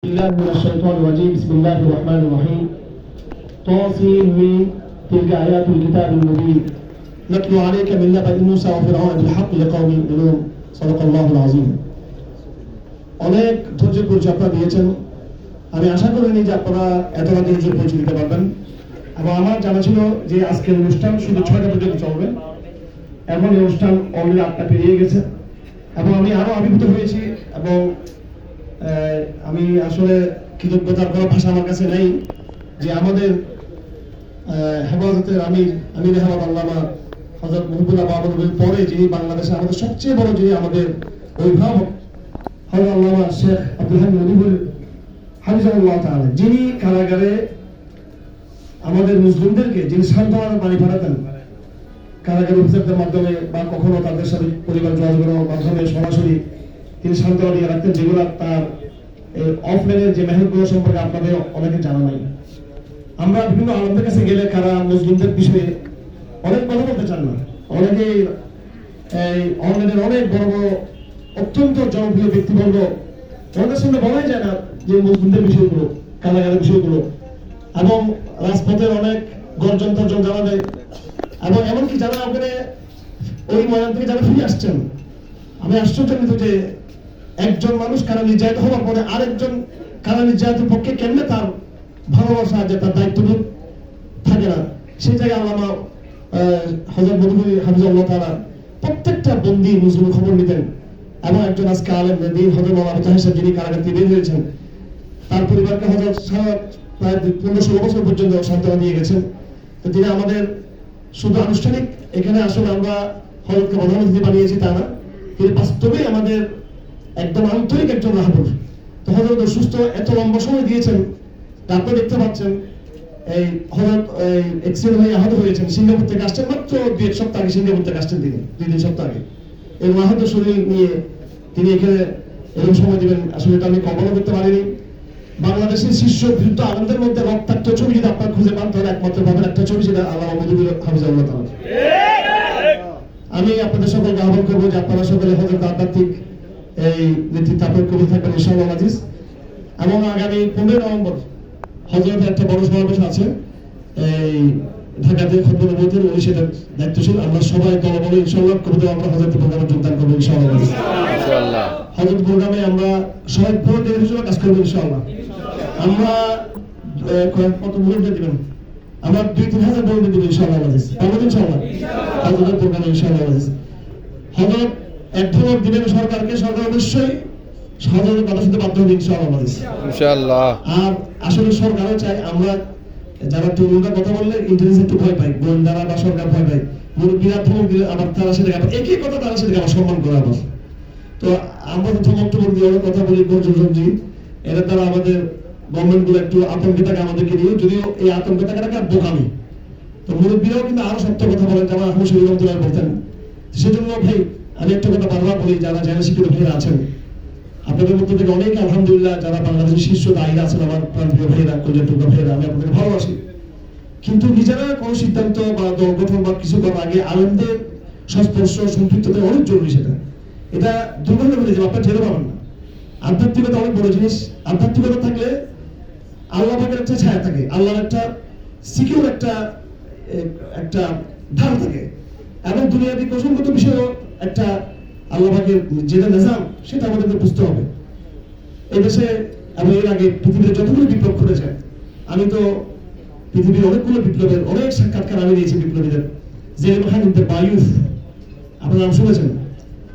الله من الشيطان الرجيم بسم الله الرحمن الرحيم طاسين من تلك آيات الكتاب المبين نتلو عليك من نبأ موسى وفرعون بالحق لقوم يؤمنون صدق الله العظيم অনেক ধৈর্য পরিচয় আপনারা দিয়েছেন। আমি আশা করিনি যে আপনারা এতটা ধৈর্য পরিচয় দিতে পারবেন এবং আমার জানা ছিল যে আজকের অনুষ্ঠান শুধু 6টা পর্যন্ত চলবে। এখন এই অনুষ্ঠান অলরেডি 8টা পেরিয়ে গেছে এবং আমি আরো আবির্ভূত হয়েছি এবং আমি আসলে কৃতজ্ঞতার কোনো ভাষা আমার কাছে নেই যে আমাদের হেফাজতের আমির হেফাজত আল্লামা হযরত মুহিবুল্লাহ বাবুর পরে যিনি বাংলাদেশে আমাদের সবচেয়ে বড় যিনি আমাদের অভিভাবক হযরত আল্লামা শেখ আব্দুল হামিদ মুহিবুল হাফিজাহুল্লাহ তাআলা, যিনি কারাগারে আমাদের মুসলিমদেরকে যিনি সান্ত্বনার বাণী পাঠাতেন কারাগার অফিসারদের মাধ্যমে বা কখনো তাদের সাথে পরিবার যোগাযোগের মাধ্যমে সরাসরি তিনি সান্ত্বনা দিয়ে রাখতেন, যেগুলো তার অফলাইনের যে মেহনতগুলো সম্পর্কে আপনাদের অনেকে জানা নাই। আমরা বিভিন্ন আলেমদের কাছে গেলে কারা মুসলিমদের বিষয়ে অনেক কথা বলতে চান না, অনেকে অনলাইনের অনেক বড় বড় অত্যন্ত জনপ্রিয় ব্যক্তিবর্গ ওনাদের সামনে বলাই যায় না যে মুসলিমদের বিষয়গুলো, কারাগারের বিষয়গুলো, এবং রাজপথের অনেক গর্জন তর্জন জানা দেয় এবং এমনকি যারা ওখানে ওই ময়দান থেকে যারা ফিরে আসছেন, আমি আশ্চর্যান্বিত যে একজন মানুষ কারা নির্যাতিত হওয়ার পরে আরেকজন কারা নির্যাতিতের পক্ষে কেমনে তার ভালোবাসা যে তার দায়িত্ববোধ থাকে না। সেই জায়গায় আল্লামা হযরত মুহিবুল হাফিজাহুল্লাহ তাআলা প্রত্যেকটা বন্দী মুসলিম খবর নিতেন এবং একজন আজকে আলেম দিন হযরত মাওলানা তাহের সাহেব যিনি কারাগার থেকে বের হয়েছেন, তার পরিবারকে হযরত প্রায় 15-16 বছর পর্যন্ত সান্ত্বনা দিয়ে গেছেন। তো তিনি আমাদের শুধু আনুষ্ঠানিক এখানে আসলে আমরা হযরতকে প্রধানমন্ত্রী বানিয়েছি তা না, তিনি বাস্তবেই আমাদের একদম আন্তরিক একজন রাহবর। তো হযরত সুস্থ এত লম্বা সময় দিয়েছেন, তারপর দেখতে পাচ্ছেন এই হযরত এক্সিডেন্ট হয়ে আহত হয়েছেন, সিঙ্গাপুর থেকে আসছেন মাত্র 2-1 সপ্তাহ আগে, সিঙ্গাপুর থেকে আসছেন তিনি 2-3 সপ্তাহ আগে। এই আহত শরীর নিয়ে তিনি এখানে এরকম সময় দিবেন আসলে এটা আমি কল্পনা করতে পারিনি। বাংলাদেশের শীর্ষ বিরুদ্ধ আনন্দের মধ্যে রক্তাক্ত ছবি যদি আপনার খুঁজে পান তাহলে একমাত্র ভাবেন একটা ছবি, সেটা আল্লামা মুহিবুল হাফিজাহুল্লাহ তাআলা। আমি আপনাদের সকলকে আহ্বান করবো যে আপনারা সকলে হযরত আধ্যাত্মিক এই নেতৃত্ব আপনার কবুল থাকবেন ইনশাআল্লাহ আজিজ। এবং আগামী 15 নভেম্বর হযরতের একটা বড় সমাবেশ আছে এই ঢাকাতে খুতবা নবুয়তের, উনি সেটার দায়িত্বশীল। আমরা সবাই দলবলে ইনশাআল্লাহ কবিতা আমরা হযরতের প্রোগ্রামে যোগদান করবো ইনশাআল্লাহ আজিজ। ইনশাআল্লাহ হযরত প্রোগ্রামে আমরা সবাই ভলেন্টিয়ার হিসেবে কাজ করবো ইনশাআল্লাহ। আমরা কত ভলেন্টিয়ার দিবেন? আমরা 2-3 হাজার ভলেন্টিয়ার দিব ইনশাআল্লাহ আজিজ, পাবো ইনশাআল্লাহ হযরতের প্রোগ্রামে ইনশাআল্লাহ আজিজ। হযরত এক ধরনের দিবেন সরকারকে, সরকার অবশ্যই সহযোগিতা কথা শুনতে বাধ্য হবে ইনশাআল্লাহ। আর আসলে সরকারও চাই আমরা যারা তরুণরা কথা বললে ইন্টেলিজেন্স একটু ভয় পাই, গোয়েন্দারা বা সরকার ভয় পায়, মুরব্বীরা ধমক দিলে আবার তারা সেটাকে আবার একই কথা তারা সেটাকে আবার সম্মান করে আবার। তো আমরা তো ধমক দিয়ে অনেক কথা বলি গর্জি, এটা তারা আমাদের গভর্নমেন্টগুলো একটু আতঙ্কে থাকে আমাদেরকে নিয়ে, যদিও এই আতঙ্কে থাকাটাকে বোকামি। তো মুরব্বীরাও কিন্তু আরো শক্ত কথা বলেন, যেমন এখন শরীর মন্ত্রণালয় বলতেন। সেজন্য ভাই আমি একটা কথা বারবার বলি, যারা জেলা শিক্ষিত ভাইরা আছেন আপনাদের মধ্যে থেকে অনেকে আলহামদুলিল্লাহ যারা বাংলাদেশের শীর্ষ দায়ীরা আছেন, আমার প্রান্তীয় ভাইরা, কলিজার ভাইরা, আমি আপনাদের ভালোবাসি। কিন্তু নিজেরা কোনো সিদ্ধান্ত বা দল গঠন বা কিছু করার আগে আলেমদের সংস্পর্শ সম্পৃক্ততা অনেক জরুরি। এটা দুর্ঘটনা ঘটে যাবে, আপনার ঠেলে পাবেন না। আধ্যাত্মিকতা অনেক বড় জিনিস। আধ্যাত্মিকতা থাকলে আল্লাহ পাকের একটা ছায়া থাকে, আল্লাহর একটা সিকিউর একটা ধার থাকে এবং দুনিয়াবি কৌশলগত বিষয়েও একটা আল্লাহ পাকের যেটা নিজাম সেটা আমাদেরকে বুঝতে হবে। এই দেশে এবং এর আগে পৃথিবীতে যতগুলো বিপ্লব ঘটেছে, আমি তো পৃথিবীর অনেকগুলো বিপ্লবের অনেক সাক্ষাৎকার আমি দিয়েছি বিপ্লবীদের। জেরেমি খান ইবনে বায়ুফ আপনার নাম শুনেছেন,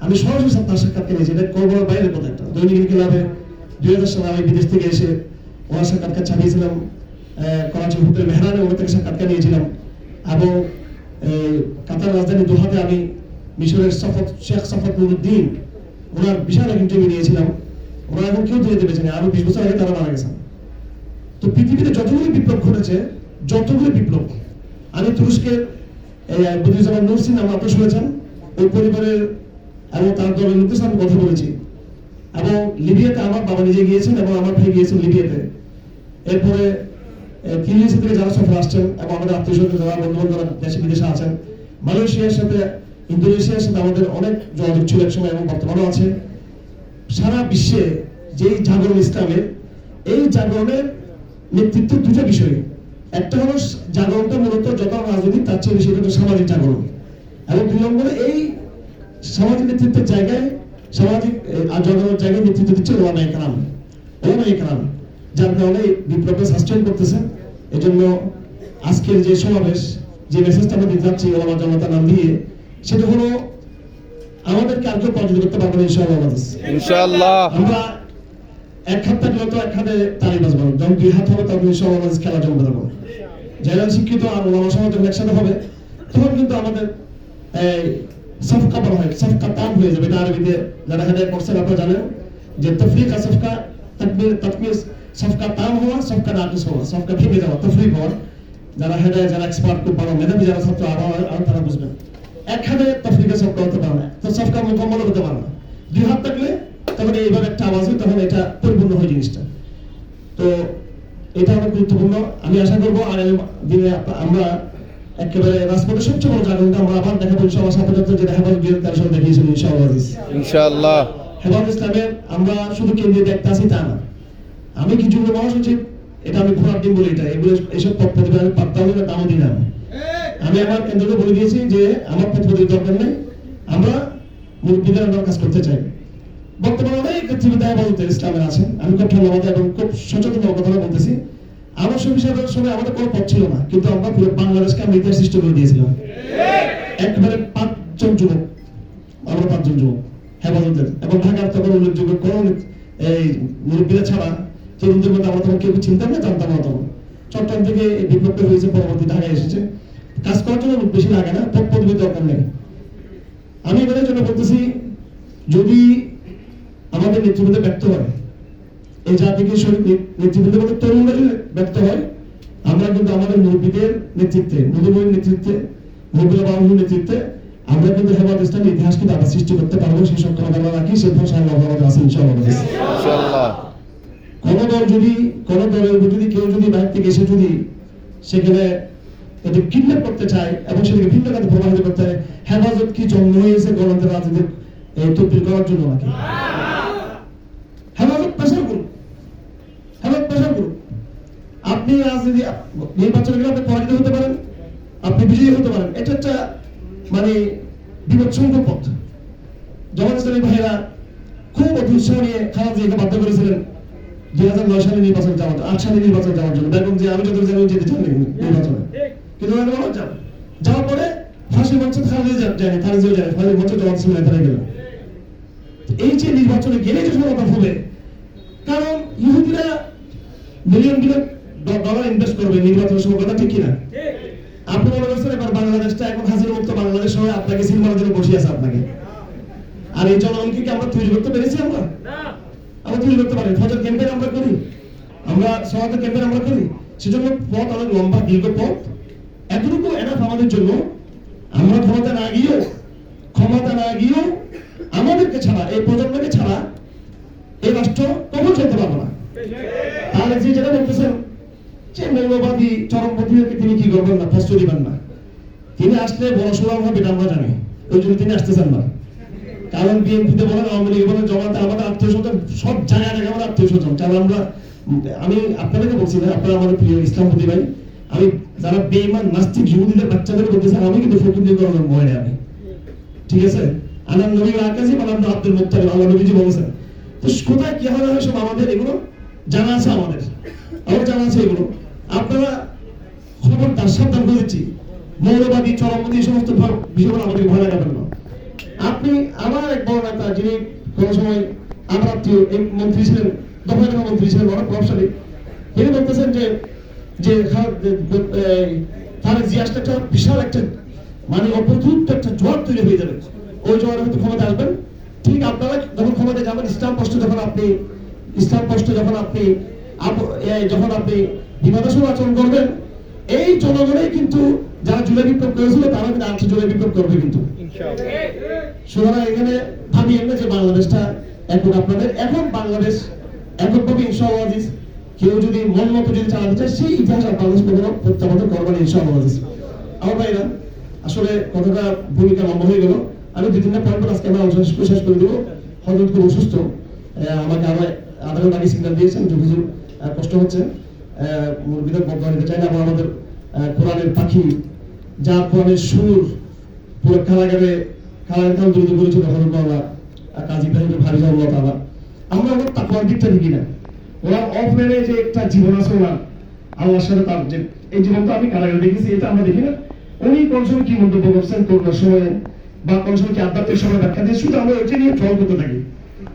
আমি সরাসরি তার সাক্ষাৎকার নিয়েছি। এটা কলকাতার বাইরের কথা, একটা দৈনিক ইনকিলাবে 2000 সালে আমি বিদেশ থেকে এসে ওনার সাক্ষাৎকার ছাপিয়েছিলাম করাচি হোটেল মেহরানে, ওনার থেকে সাক্ষাৎকার নিয়েছিলাম। এবং কাতার রাজধানী দোহাতে আমি মিশরের শেখ সফদ নুরুদ্দিন ওনার বিশাল এক ইন্টারভিউ নিয়েছিলাম। ওনারা এখন কেউ দিয়ে দেবেছেন, আরো 20 বছর আগে তারা মারা গেছেন। তো পৃথিবীতে যতগুলি বিপ্লব ঘটেছে, যতগুলি বিপ্লব, আমি তুরস্কের বদিউজ্জামান নুরসিন নাম আপনারা শুনেছেন, ওই পরিবারের এবং তার দলের লোকদের সাথে কথা বলেছি। এবং লিবিয়াতে আমার বাবা নিজে গিয়েছেন এবং আমার ভাই গিয়েছেন লিবিয়াতে। এরপরে তিউনিসিয়া থেকে যারা সফর আসছেন এবং আমাদের আত্মীয়-স্বজন যারা বন্ধু-বান্ধব দেশে বিদেশে আছেন, মালয়েশিয়ার সাথে, ইন্দোনেশিয়ার সাথে আমাদের অনেক যোগাযোগ ছিল এক সময় এবং বর্তমানেও আছে। সারা বিশ্বে যেই জাগরণ ইসলামের এই জাগরণের নেতৃত্ব দুটো বিষয়, একটা হলো জাগরণটা মূলত যত রাজনৈতিক তার চেয়ে বেশি একটা সামাজিক জাগরণ, এবং 2 নম্বরে এই সামাজিক নেতৃত্বের জায়গায় সামাজিক জনগণের জায়গায় নেতৃত্ব দিচ্ছে ওলামায়ে কেরাম, যার কারণে বিপ্লবকে সাস্টেইন করতেছে। এজন্য আজকের যে সমাবেশ, যে মেসেজটা আমরা দিতে যাচ্ছি ওলামা জনতার নাম দিয়ে, সেটা হলো আমাদেরকে আর কেউ পরাজিত করতে পারবে না ইনশাআল্লাহ। আমরা এক হাত থাকলে তো এক হাতে তালি বাজবো, যখন 2 হাত হবে তখন ইনশাআল্লাহ খেলা জমবে দেবো। যারা শিক্ষিত আর ওলামা সমাজ যখন একসাথে হবে তখন কিন্তু আমাদের সফকা বলা হয়, সফকা তাম হয়ে যাবে। এটা আরবিতে যারা হেদায় পড়ছেন আপনারা জানেন যে তফরিক আর সফকা, তাকমির, সফকা তাম হওয়া, সফকা নাকিস হওয়া, সফকা ভেঙে যাওয়া, তফরিক হওয়া। যারা হেদায়, যারা এক্সপার্ট, খুব ভালো মেধাবী যারা ছাত্র আর তারা বুঝবেন। এক হাতে তফরিকে সফকা হতে পারে না, তো সফকা মোকাম্মল হতে পারে না। 2 হাত থাকলে তখন এইভাবে একটা আওয়াজ হয়, তখন এটা পরিপূর্ণ হয় জিনিসটা। তো এটা অনেক গুরুত্বপূর্ণ। আমি আশা করবো আগামী দিনে আমরা একেবারে রাজপথের সবচেয়ে বড় জাগরণটা আমরা আবার দেখাবো ইনশাআল্লাহ, সাথে যেটা হেফাজত তার সাথে দেখিয়েছিল ইনশাআল্লাহ। হেফাজত ইসলামের আমরা শুধু কেন্দ্রে দেখতে আসি তা না, আমি কি যুগ্ম মহাসচিব, এটা আমি ঘোরার দিন বলি, এটা এগুলো এইসব পদ প্রতিভা আমি পাত্তাও দিই না, দামও দিই না। আমি আমার কেন্দ্রকে বলে দিয়েছি যে আমার পদ প্রতিভা দরকার নেই, আমরা মুরব্বীদের আমরা কাজ করতে চাই। বর্তমানে অনেক নেতৃবৃন্দ হেফাজত ইসলামের আছেন, আমি খুব ধন্যবাদ এবং খুব সচেতন কথা বলতেছি। আমার সবিশেষের সময় আমাদের কোনো পথ ছিল না, কিন্তু আমরা পুরো বাংলাদেশকে আমরা ইতিহাস সৃষ্টি করে দিয়েছিলাম। একবারে 5 জন যুবক, আমরা 5 জন যুবক হেফাজতের, এবং ঢাকার তখন উল্লেখযোগ্য কোন এই মুরব্বীরা ছাড়া তরুণদের মধ্যে আমরা তখন কেউ চিন্তাম না, জানতাম না। তখন চট্টগ্রাম থেকে এই বিপ্লবটা হয়েছে, পরবর্তী ঢাকায় এসেছে। কাজ করার জন্য বেশি লাগে না, পদ পদবি দরকার নেই। আমি এবারের জন্য বলতেছি, যদি আমাদের নেতৃবৃন্দ ব্যর্থ হয়, এই জাতিকে নেতৃবৃন্দ বলে তরুণরা যদি ব্যর্থ হয়, আমরা কিন্তু আমাদের মুরব্বীদের নেতৃত্বে, মধুময়ীর নেতৃত্বে, মুরব্বীরা বাবুর নেতৃত্বে আমরা কিন্তু হেফাজত ইসলামের ইতিহাস কিন্তু আবার সৃষ্টি করতে পারবো। সেই সক্ষমতা আমরা রাখি, সে ভরসা আমাদের আছে ইনশাআল্লাহ। কোন দলের উপর যদি কেউ যদি বাইরে থেকে এসে যদি সেখানে এটা কিডন্যাপ করতে চায় এবং সেটাকে ভিন্ন কাজে প্রভাবিত করতে হয়, হেফাজত কি জন্ম হয়েছে গণতন্ত্রের রাজনীতি তদবির করার জন্য নাকি? হেফাজত পেশার গ্রুপ, হেফাজত পেশার গ্রুপ। আপনি রাজনীতি নির্বাচনে গেলে আপনি পরাজিত হতে পারেন, আপনি বিজয়ী হতে পারেন, এটা একটা মানে বিপজ্জনক পথ। জামাত ইসলামী ভাইয়েরা খুব অতি উৎসাহ নিয়ে খালেদা জিয়াকে বাধ্য করেছিলেন 2009 সালে নির্বাচন যাওয়ার, 8 সালে নির্বাচন যাওয়ার জন্য। বেগম জিয়া আমি যতদূর জানি যেতে চান নির্বাচনে, কিন্তু যাওয়ার পরে ফাঁসির মঞ্চে খালেদা জিয়া যায়নি, খালেদা জিয়া যায়নি, ফাঁসির মঞ্চে জামাত ইসলামী নেতারা গেলেন। এই যে নির্বাচনে গেলে যে সমস্যা হবে, কারণ ইহুদিরা মিলিয়ন ডলার ইনভেস্ট করবে নির্বাচনের সময়, কথা ঠিক কিনা? আপনি মনে করছেন এবার বাংলাদেশটা এখন হাসিনা মুক্ত বাংলাদেশ হয়ে আপনাকে সিনেমার জন্য বসে আছে আপনাকে, আর এই জনগণকে কি আমরা তৈরি করতে পেরেছি? আমরা তৈরি করতে পারি। ফজর ক্যাম্পেইন আমরা করি, আমরা সমাজে ক্যাম্পেইন আমরা করি, সেজন্য পথ অনেক লম্বা দীর্ঘ পথ। এতটুকু এনাফ আমাদের জন্য। আমরা ক্ষমতা না গিয়েও আমাদেরকে ছাড়া, এই প্রজন্মকে ছাড়া এই রাষ্ট্র কখন চলতে পারবো না। তাহলে যেটা বলতেছেন যে মৌলবাদী চরমপন্থীদেরকে তিনি কি করবেন না, কষ্ট দিবেন না, তিনি আসলে বড় সুনাম হবে এটা আমরা জানি, ওই জন্য তিনি আসতেছেন না। কারণ বিএনপিতে বলেন, আওয়ামী লীগ বলেন, জমাতে আমাদের আত্মীয় স্বজন সব জায়গায় আমাদের আত্মীয় স্বজন। কারণ আমি আপনাদেরকে বলছি না, আপনারা আমাদের প্রিয় ইসলামপন্থী ভাই, আমি যারা বেঈমান নাস্তিক ইহুদিদের বাচ্চাদের বলতেছেন, আমি কিন্তু ফকিরদের জন্য ভয় আমি, ঠিক আছে? আনার নবী আকাশী আনার আব্দুল মুত্তালিব, আল্লাহ নবীজি বলেছেন। তো কোথায় কি হবে সব আমাদের এগুলো জানা আছে, আমাদের জানা আছে এগুলো। আপনারা খবরদার সাবধান করে দিচ্ছি, মৌলবাদী চরমপন্থী এই সমস্ত বিষয়গুলো আমাদের ভয় লাগাবেন না। আপনি আমার এক বড় নেতা, যিনি কোন সময় আমার আত্মীয় মন্ত্রী ছিলেন, দফায় মন্ত্রী ছিলেন, অনেক প্রভাবশালী, তিনি বলতেছেন যে তারেক জিয়া একটা বিশাল একটা মানে অপ্রতিরোধ একটা জোয়ার তৈরি হয়ে যাবে, ওই জোয়ারে হয়তো ক্ষমতা আসবেন। ঠিক আপনারা যখন ক্ষমতায় যাবেন, ইসলাম স্পষ্ট যখন আপনি বিবাদাসুর আচরণ করবেন, এই জনগণই কিন্তু যারা জুলাই বিপ্লব করেছিল তারা কিন্তু আরেকটা জুলাই বিপ্লব করবে কিন্তু। সুতরাং এখানে ভাবিয়েন না যে বাংলাদেশটা এখন আপনাদের, এখন বাংলাদেশ এককভাবে ইনশাআল্লাহ কেউ যদি মন মতো যদি চালাতে চায়, সেই ইতিহাস বাংলাদেশ কখনো প্রত্যাবর্তন করবেন ইনশাআল্লাহ। আমার ভাইরা, আসলে কতটা ভূমিকা লম্বা হয়ে গেল, আমি 2-3টা পয়েন্ট আজকে আমরা শেষ করে দেবো। হযরত খুব অসুস্থ, আমাকে আরো আধা ঘন্টা আগে সিগন্যাল দিয়েছেন যে হুজুর কষ্ট হচ্ছে, বিরোধ বন্ধ নিতে চাই না। এবং আমাদের কোরআনের পাখি, যা কোরআনের সুর, পুরো কারাগারে কাল দ্রুত করেছিল হজরত মাওলানা কাজী ইব্রাহিম হাফিজাহুল্লাহ তাআলা। আমরা ওর তাকওয়ার দিকটা দেখি না। ওরা অফলাইনে যে একটা জীবন আছে ওরা আল্লাহর সাথে তার যে এই জীবনটা আমি কারাগারে দেখেছি, এটা আমরা দেখি না। উনি কোন সময় কি মন্তব্য করছেন করোনার সময়, বা কোন সময় কি আধ্যাত্মিক সময় ব্যাখ্যা দিয়ে, শুধু আমরা ওইটা নিয়ে ট্রল করতে থাকি।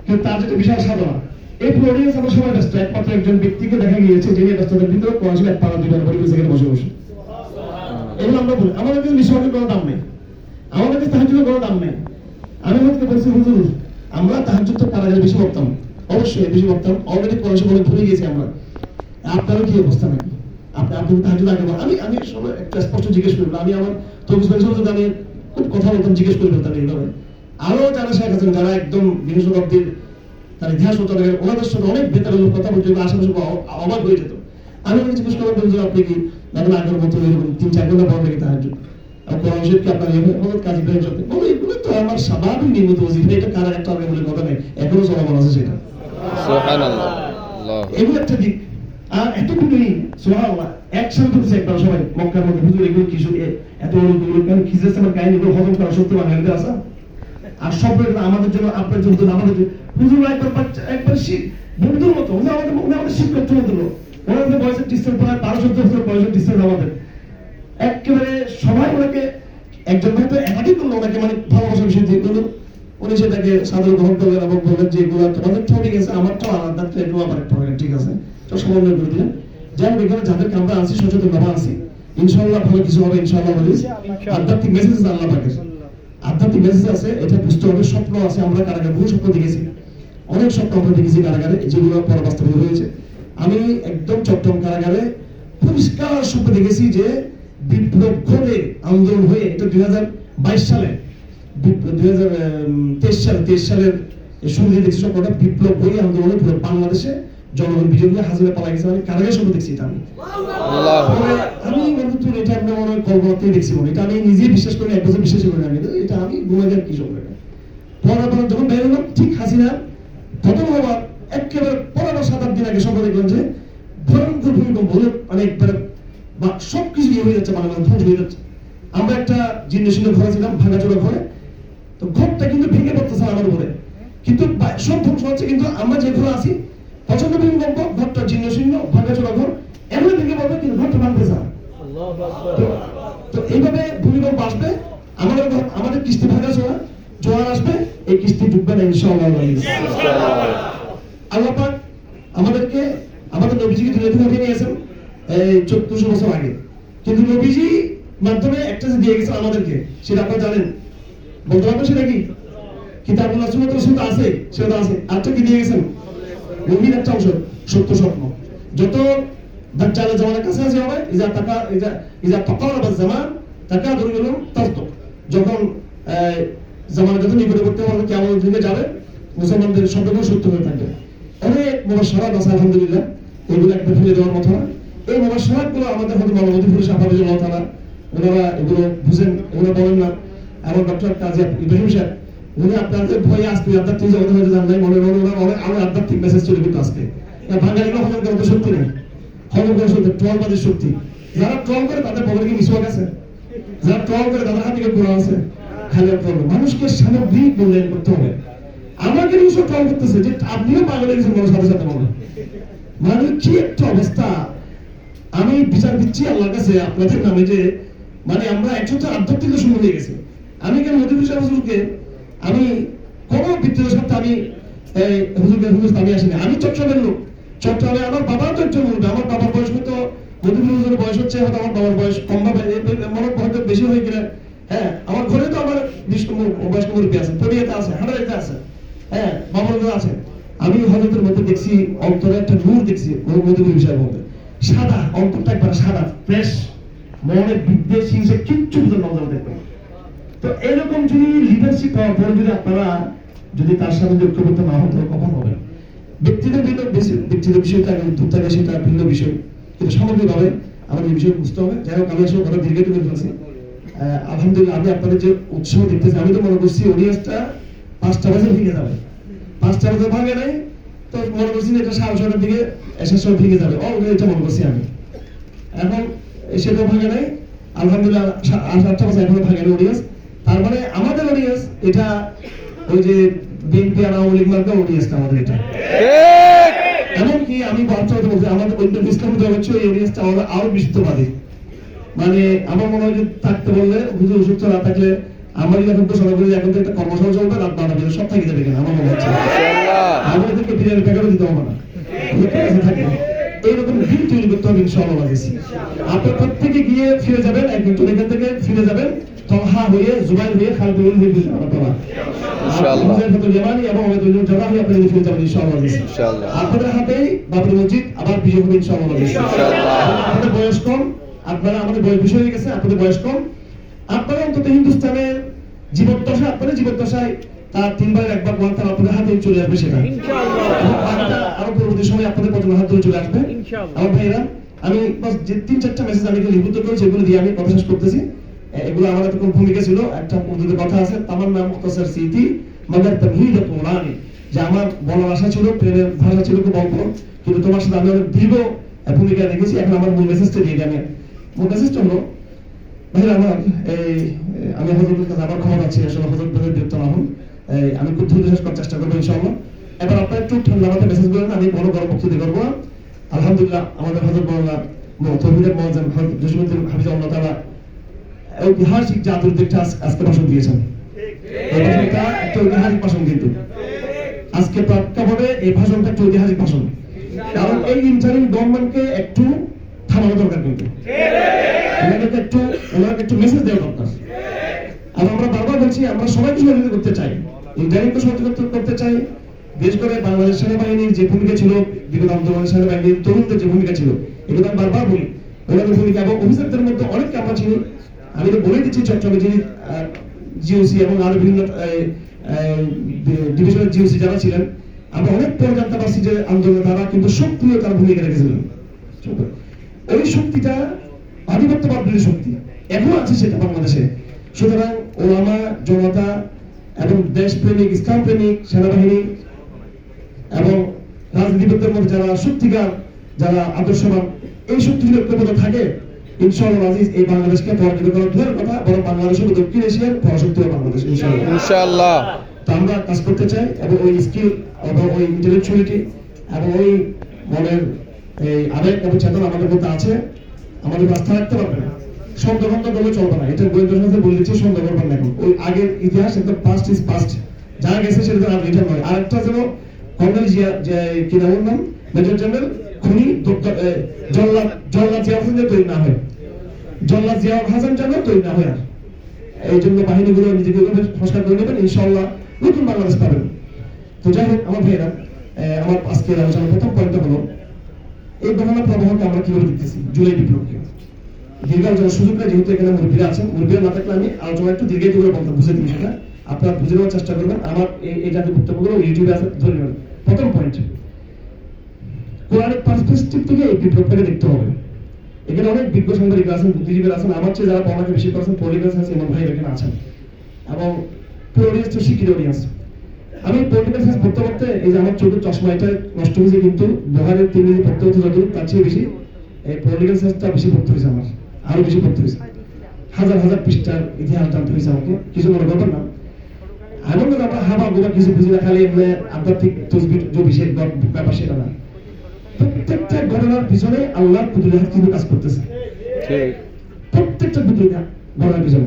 কিন্তু তার যেটা বিশাল সাধনা, এই পুরো অডিয়েন্স আমরা সবাই ব্যস্ত। একমাত্র একজন ব্যক্তিকে দেখা গিয়েছে যিনি ব্যস্ততার ভিতরে কোরআন শরীফ পারা দুই পারা পরিবেশ সেখানে বসে বসে। এগুলো আমরা বলি। আমাদের কাছে মিশনের কোনো দাম নেই, আমাদের কাছে তাহাজ্জুদের কোনো দাম নেই। আমি হয়তো বলছি হুজুর আমরা তাহাজ্জুদ তো কারাগারে বেশি পড়তাম, অবশ্যই বেশি পড়তাম, অলরেডি কোরআন শরীফ ভুলে গেছি আমরা। আপনারও কি অবস্থা নাকি? আপনি তাহাজ্জুদ আগে আমি সবাই একটা স্পষ্ট জিজ্ঞেস করলাম। আমি আমার তৌফিক ভাইয়ের সাথে আমি খুব কথা বলতাম, জিজ্ঞেস করে ফেলতাম এইভাবে। আরো যারা শেখ আছেন, যারা একদম বিংশ শতাব্দীর তার ইতিহাস হতে লাগে, ওনাদের সাথে অনেক বেতার লোক কথা বলতে আশেপাশে অবাক হয়ে যেত। আমি ওনাকে জিজ্ঞেস করলাম যে আপনি কি দেখেন আগের মতো এরকম 3-4 ঘন্টা পর নাকি তাহাজ্জুদ, আর কোরআন শরীফ কি আপনার হযরত কাজী ইব্রাহিম সাথে বলে এগুলো তো আমার স্বাভাবিক নিয়মিত ওজিফা, এটা কারা একটা আগে বলে কথা নেই, এখনো চলমান আছে সেটা। সুবহানাল্লাহ, এগুলো একটা দিক। আর এতটুকুই সুবহানাল্লাহ একসাথে বলছে একবার সবাই মক্কার মধ্যে, হুজুর এগুলো কি এত বড় কারণ খিজের আমার কাহিনী এগুলো হজম করা সত্যি বাঙালিদের আসা। আর সব আমাদের জন্য আপনার জন্য আমাদের হুজুর একবার বন্ধুর মতো, আমাদের শিক্ষক মতো লোক। ওনাদের বয়সের ডিস্টেন্স প্রায় 12-14 বছর বয়সের ডিস্টেন্স আমাদের। একেবারে সবাই ওনাকে একজন হয়তো একাকি করলো ওনাকে, মানে ভালোবাসার বিষয় দিয়ে করলো। উনি সেটাকে সাদর গ্রহণ করলেন এবং বললেন যে এগুলো তোমাদের ঠিক আছে, আমারটাও আলাদা, এগুলো আমার একটা ঠিক আছে, তো সমন্বয় করে দিলেন। যাই হোক, এখানে যাদেরকে আমরা আছি সচেতন ভাবে আছি, ইনশাআল্লাহ ভালো কিছু হবে ইনশাআল্লাহ। বলি আধ্যাত্মিক মেসেজ আল্লাহ পাকের, আধ্যাত্মিক মেসেজ আছে, এটা বুঝতে হবে। স্বপ্ন আছে, আমরা কারাগারে বহু স্বপ্ন দেখেছি, অনেক স্বপ্ন আমরা দেখেছি কারাগারে, যেগুলো পরে বাস্তবায়িত হয়েছে। আমি একদম চট্টগ্রাম কারাগারে পরিষ্কার স্বপ্ন দেখেছি যে বিপ্লব করে আন্দোলন হয়ে, এটা 2022 সালে 2023 সালের শুরুতে দেখছি স্বপ্নটা, বিপ্লব হয়ে আন্দোলনে পুরো বাংলাদেশে জনগণ বিজয় হয়ে হাজিরা পালা গেছে। আমি কারাগারে স্বপ্ন দেখছি, এটা আমি এটা আপনি মনে হয় কল্পনাতেই দেখছি, এটা আমি নিজেই বিশ্বাস করি, 1 বছর বিশ্বাস করি না, এটা আমি ঘুমাইদের কি স্বপ্ন। পরে যখন বের হলাম, ঠিক হাসিনা প্রথম হওয়ার একেবারে পনেরো 7-8 দিন আগে স্বপ্ন দেখলাম যে ভয়ঙ্কর ভূমিকম্প হলে, মানে একবারে বা সবকিছু ইয়ে হয়ে যাচ্ছে, বাংলাদেশ ধ্বংস হয়ে যাচ্ছে। আমরা একটা জীর্ণশীর্ণ ঘরে ছিলাম, ভাঙাচোরা ঘরে, তো ঘরটা কিন্তু ভেঙে পড়তেছে আমার উপরে, কিন্তু সব ধ্বংস হচ্ছে, কিন্তু আমরা যে ঘরে আছি প্রচন্ড ভূমিকম্প, ঘরটা জীর্ণশীর্ণ ভাঙাচোরা ঘর, এমন ভেঙে পড়বে কিন্তু ঘরটা ভাঙতেছে। তো এইভাবে ভূমিকম্প আসবে, আমাদের কিস্তি ভাঙাচোরা, জোয়ার আসবে, এই কিস্তি ডুববে না ইনশাআল্লাহ। আল্লাহ পাক আমাদেরকে আমাদের নবীজিকে দুনিয়া থেকে উঠিয়ে নিয়েছেন 1400 বছর আগে, কিন্তু নবীজি মাধ্যমে একটা যে দিয়ে গেছে আমাদেরকে, সেটা আপনারা জানেন, বলতে পারবেন সেটা কি? কিতাবুল্লাহ সুন্নাত রাসূল আছে, সেটা আছে। আরটা কি দিয়ে গেছেন? নবীর একটা অংশ, সত্য স্বপ্ন। যত দাজ্জালের জামানার কাছে আছে হবে, ইজা তাকারাবা জামান তাকাদুল উলুম তাসদুক, যখন জামানা যত নিকটবর্তী হবে, কিয়ামতের দিনে যাবে, মুসলমানদের শব্দগুলো সত্য হয়ে থাকবে। অনেক মুবাশশারাত আছে আলহামদুলিল্লাহ, এগুলো একটা ফেলে দেওয়ার মতো না। এই মুবাশশারাতগুলো আমাদের হযরত মাওলানা মদিপুর সাহেব হাফিজাহুল্লাহ তাআলা ওনারা এগুলো বুঝেন, এগুলো বলেন না। এবং ডক্টর কাজী ইব্রাহিম সাহেব, উনি আপনাদের ভয়ে আজকে আধ্যাত্মিক জগতে হয়তো জান নাই, মনে অনেক আরো আধ্যাত্মিক মেসেজ চলে কিন্তু আজকে বাঙালিগুলো হজম করার শক্তি নেই, হজম করার শক্তি ট্রলবাদের শক্তি। যারা ট্রল করে তাদের পকেটে কি মিসওয়াক আছে? যারা ট্রল করে তাদের হাতে কি কোরআন আছে? খালি ট্রল। মানুষকে সামগ্রিক মূল্যায়ন করতে হবে। আমাকে নিয়ে সব ট্রল করতেছে যে আপনিও পাগল হয়ে গেছেন, বড় সাথে সাথে বলে, মানে কি একটা অবস্থা। আমি বিচার দিচ্ছি আল্লাহর কাছে আপনাদের নামে যে মানে আমরা একসাথে আধ্যাত্মিক শুরু হয়ে গেছে। আমি কেন মদিপুর সাহেব হুজুরকে আমি কোনো বৃত্তীয় সপ্তাহে আমি হুজুরকে আমি আসিনি। আমি চট্টগ্রামের লোক, চট্টগ্রামে আমার বাবা তো একজন মুরব্বী, আমার বাবার বয়স হয়তো মদিপুর হুজুরের বয়স হচ্ছে হয়তো আমার বাবার বয়স কম বা মনে হয়তো বেশি হয়ে গেলে, হ্যাঁ আমার ঘরে তো আমার বয়স্ক মুরব্বী আছে, পড়িয়াতে আছে, হাঁটাইতে আছে, হ্যাঁ বাবার ঘরে আছে। আমি হজরতের মধ্যে দেখছি অন্তরে একটা নূর দেখছি, মদিপুর বিষয়ের মধ্যে সাদা, অন্তরটা একবার সাদা ফ্রেশ, মনে বিদ্বেষ হিংসা কিচ্ছু নজর দেখবেন। তো এরকম যদি লিডারশিপ হওয়ার পরে যদি আপনারা যদি তার সাথে ঐক্যবদ্ধ না হন, তাহলে কখন হবে? ব্যক্তিগত বিষয়টা উদ্যোগ থাকে, সেটা ভিন্ন বিষয়, কিন্তু সামগ্রিকভাবে আমাদের এই বিষয় বুঝতে হবে। যাই হোক, আমি আসলে কথা দীর্ঘায়িত করে ফেলছি। আলহামদুলিল্লাহ, আমি আপনাদের যে উৎসাহ দেখতেছি, আমি তো মনে করছি অডিয়েন্সটা 5টা বাজে ভেঙে যাবে, 5টা বাজে ভাঙে নাই, তো মনে করছি যে এটা 6:30টার দিকে এসার সময় ভেঙে যাবে, এটা মনে করছি আমি। এখন সেটাও ভাঙে নাই, আলহামদুলিল্লাহ 8টা বাজে এখনো ভাঙেনি অডিয়েন্স। তার মানে আমাদের অডিয়েন্স এটা ওই যে বিএনপি আর আওয়ামী লীগ মার্কা অডিয়েন্সটা আমাদের এটা। এমনকি আমি বাচ্চাদের বলছি আমাদের ইসলামী দল হচ্ছে এই অডিয়েন্সটা আমাদের আরো বিশুদ্ধবাদী। মানে আমার মনে হয় যে থাকতে বললে হুজুর অসুস্থ না থাকলে আমার এখন তো সবাই এখন তো একটা কর্মশালা চলবে, রাত 12টা পর্যন্ত সব থেকে যাবে কিনা আমার মনে হচ্ছে। আমাদেরকে বিরিয়ানির প্যাকেটও দিতে হবে না, থাকে এইরকম দিন তৈরি করতে হবে ইনশাআল্লাহ। আপনার প্রত্যেকে গিয়ে ফিরে যাবেন, একজন এখান থেকে ফিরে যাবেন তলহা হয়ে, জুবাইর হয়ে, খালিদ হয়ে ইনশাআল্লাহ, এবং আমাদের জমা হয়ে আপনারা ফিরে যাবেন ইনশাআল্লাহ। আপনাদের হাতেই বাবরি মসজিদ আবার বিজয় হবে ইনশাআল্লাহ। আপনাদের বয়স কম, আপনারা আমাদের বয়স বিষয় হয়ে গেছে, আপনাদের বয়স কম, আপনারা অন্তত হিন্দুস্তানের জীবদ্দশা, আপনাদের জীবদ্দশায় তার 3 বার 1 বার তার আপনাদের হাতে চলে আসবে সেটা আরো পরবর্তী সময় আপনাদের প্রথমে হাত ধরে চলে আসবে আমার ভাইরা। আমি বাস যে 3-4টা মেসেজ আমি লিখিত করেছি, এগুলো দিয়ে আমি কথা শেষ করতেছি। এগুলো আমার একটা ভূমিকা ছিল, একটা উর্দুতে কথা আছে, তামান্না মুখতাসার স্মৃতি মাগার তামহিদ কোরআনি, যে আমার বলার আশা ছিল, প্রেমের ভাষা ছিল খুব অল্প, কিন্তু তোমার সাথে আমি অনেক দীর্ঘ ভূমিকা রেখেছি। এখন আমার মূল মেসেজটা দিয়ে আমি মূল মেসেজটা হলো ভাইরা আমার আমি হযরতের কাছে আবার ক্ষমা চাচ্ছি, আসলে হযরত ভাইয়ের বিরক্ত না হন, আমি খুব দ্রুত শেষ করার চেষ্টা করবো ইনশাআল্লাহ। এবার আপনারা একটু ঠান্ডা মাথায় মেসেজ করেন, আমি বড় বক্তব্য করবো। আলহামদুলিল্লাহ আমাদের হযরত মাওলানা তৌহিদের মুআজ্জিম হযরত জসিমউদ্দিন হাফিজাহুল্লাহ তাআলা ঐতিহাসিক যে আন্তর্জাতিক আজকে ভাষণ দিয়েছেন, এটা একটা ঐতিহাসিক ভাষণ, কিন্তু আজকে প্রেক্ষাপটে এই ভাষণটা একটা ঐতিহাসিক ভাষণ, কারণ এই ইন্টারিম গভর্নমেন্টকে একটু থামানো দরকার, কিন্তু ওনাকে একটু মেসেজ দেওয়া দরকার। আর আমরা বারবার বলছি আমরা সবাইকে সহযোগিতা করতে চাই, ইন্টারিমকে সহযোগিতা করতে চাই, বিশেষ করে বাংলাদেশ সেনাবাহিনীর যে ভূমিকা ছিল, বিগত আন্দোলনের সেনাবাহিনীর তরুণদের যে ভূমিকা ছিল, এগুলো আমি বারবার বলি, ওনাদের ভূমিকা এবং অফিসারদের মধ্যে অনেককে আমরা চিনি। আমি তো বলে দিচ্ছি চট্টগ্রামে যিনি জিওসি এবং আরো বিভিন্ন ডিভিশনাল জিওসি যারা ছিলেন, আমরা অনেক পরে জানতে পারছি যে আন্দোলনে তারা কিন্তু সক্রিয় তার ভূমিকা রেখেছিলেন। ওই শক্তিটা আধিপত্যবাদ বিরোধী শক্তি এখনো আছে সেটা বাংলাদেশে। সুতরাং ওলামা, জনতা এবং দেশপ্রেমিক, ইসলাম প্রেমিক, সেনাবাহিনী এবং রাজনীতিবিদদের মধ্যে যারা সত্যিকার, যারা আদর্শবান, এই শক্তি যদি ঐক্যবদ্ধ থাকে ইনশাআল্লাহ আজিজ এই বাংলাদেশকে পরাজিত করার দূরের কথা, বরং বাংলাদেশ হবে দক্ষিণ এশিয়ার পরাশক্তি হবে বাংলাদেশ ইনশাআল্লাহ। তো আমরা কাজ করতে চাই এবং ওই স্কিল এবং ওই ইন্টেলেকচুয়ালিটি এবং ওই মনের এই আবেগ এবং চেতনা আমাদের মধ্যে আছে, আমাদের রাস্তা রাখতে পারবে না, সন্দেহবন্ধ করলে চলবে না। এটা গোয়েন্দা সংস্থা বলে দিচ্ছে, সন্দেহ করবেন না। এখন ওই আগের ইতিহাস একদম পাস্ট ইজ পাস্ট, যা গেছে সেটা আর রিটার্ন নয়। আরেকটা যেন কর্নেল জিয়া, যে কি নাম, মেজর জেনারেল খুনি জল্লাদ জিয়া হাসান তৈরি না হয়, জল্লাদ জিয়া হাসান যেন তৈরি না হয়। আর এই জন্য বাহিনীগুলো নিজেকে সংস্কার করে নেবেন, ইনশাআল্লাহ নতুন বাংলাদেশ পাবেন। তো যাই হোক আমার ভাইয়েরা, আমার আজকের আলোচনার প্রথম পয়েন্টটা হলো এই ঘটনা প্রবাহকে আমরা কিভাবে দেখতেছি জুলাই বিপ্লবকে। দীর্ঘ আলোচনার সুযোগটা যেহেতু এখানে মুরব্বীরা আছেন, মুরব্বীরা না থাকলে আমি আলোচনা একটু দীর্ঘায়িত করে বলতে বুঝে দিই, সেটা আপনারা বুঝে নেওয়ার চেষ্টা করবেন। আমার এই জাতীয় বক্তব্যগুলো ইউটিউবে আছে, ধরে নেবেন। প্রথম পয়েন্ট, কোরআনিক পার্সপেক্টিভ থেকে এই বিপ্লবটাকে দেখতে হবে। এখানে অনেক বিজ্ঞ সাংবাদিক আছেন, বুদ্ধিজীবীরা আছেন, আমার চেয়ে যারা পড়ালেখা বেশি করেছেন, পলিটিক্যাল সায়েন্স এমন ভাই এখানে আছেন, এবং অডিয়েন্স তো শিক্ষিত অডিয়েন্স। আমি পলিটিক্যাল সায়েন্স পড়তে পড়তে এই যে আমার চোখের চশমা এটা নষ্ট হয়েছে, কিন্তু বহারের 3 দিন পড়তে হতে যত তার চেয়ে বেশি এই পলিটিক্যাল সায়েন্সটা বেশি পড়তে হয়েছে, আমার আরো বেশি পড়তে হয়েছে। হাজার হাজার পৃষ্ঠার ইতিহাস জানতে হয়েছে আমাকে, কিছু মনে করবেন না। এমন না আমরা হাবা গোবা কিছু বুঝি না, খালি এমনি আধ্যাত্মিক তসবির যে বিশেষ ব্যাপার সেটা না। প্রত্যেকটা ঘটনার পিছনে আল্লাহর কুদরতের হাত কিন্তু কাজ করতেছে, প্রত্যেকটা ঘটনার পিছনে।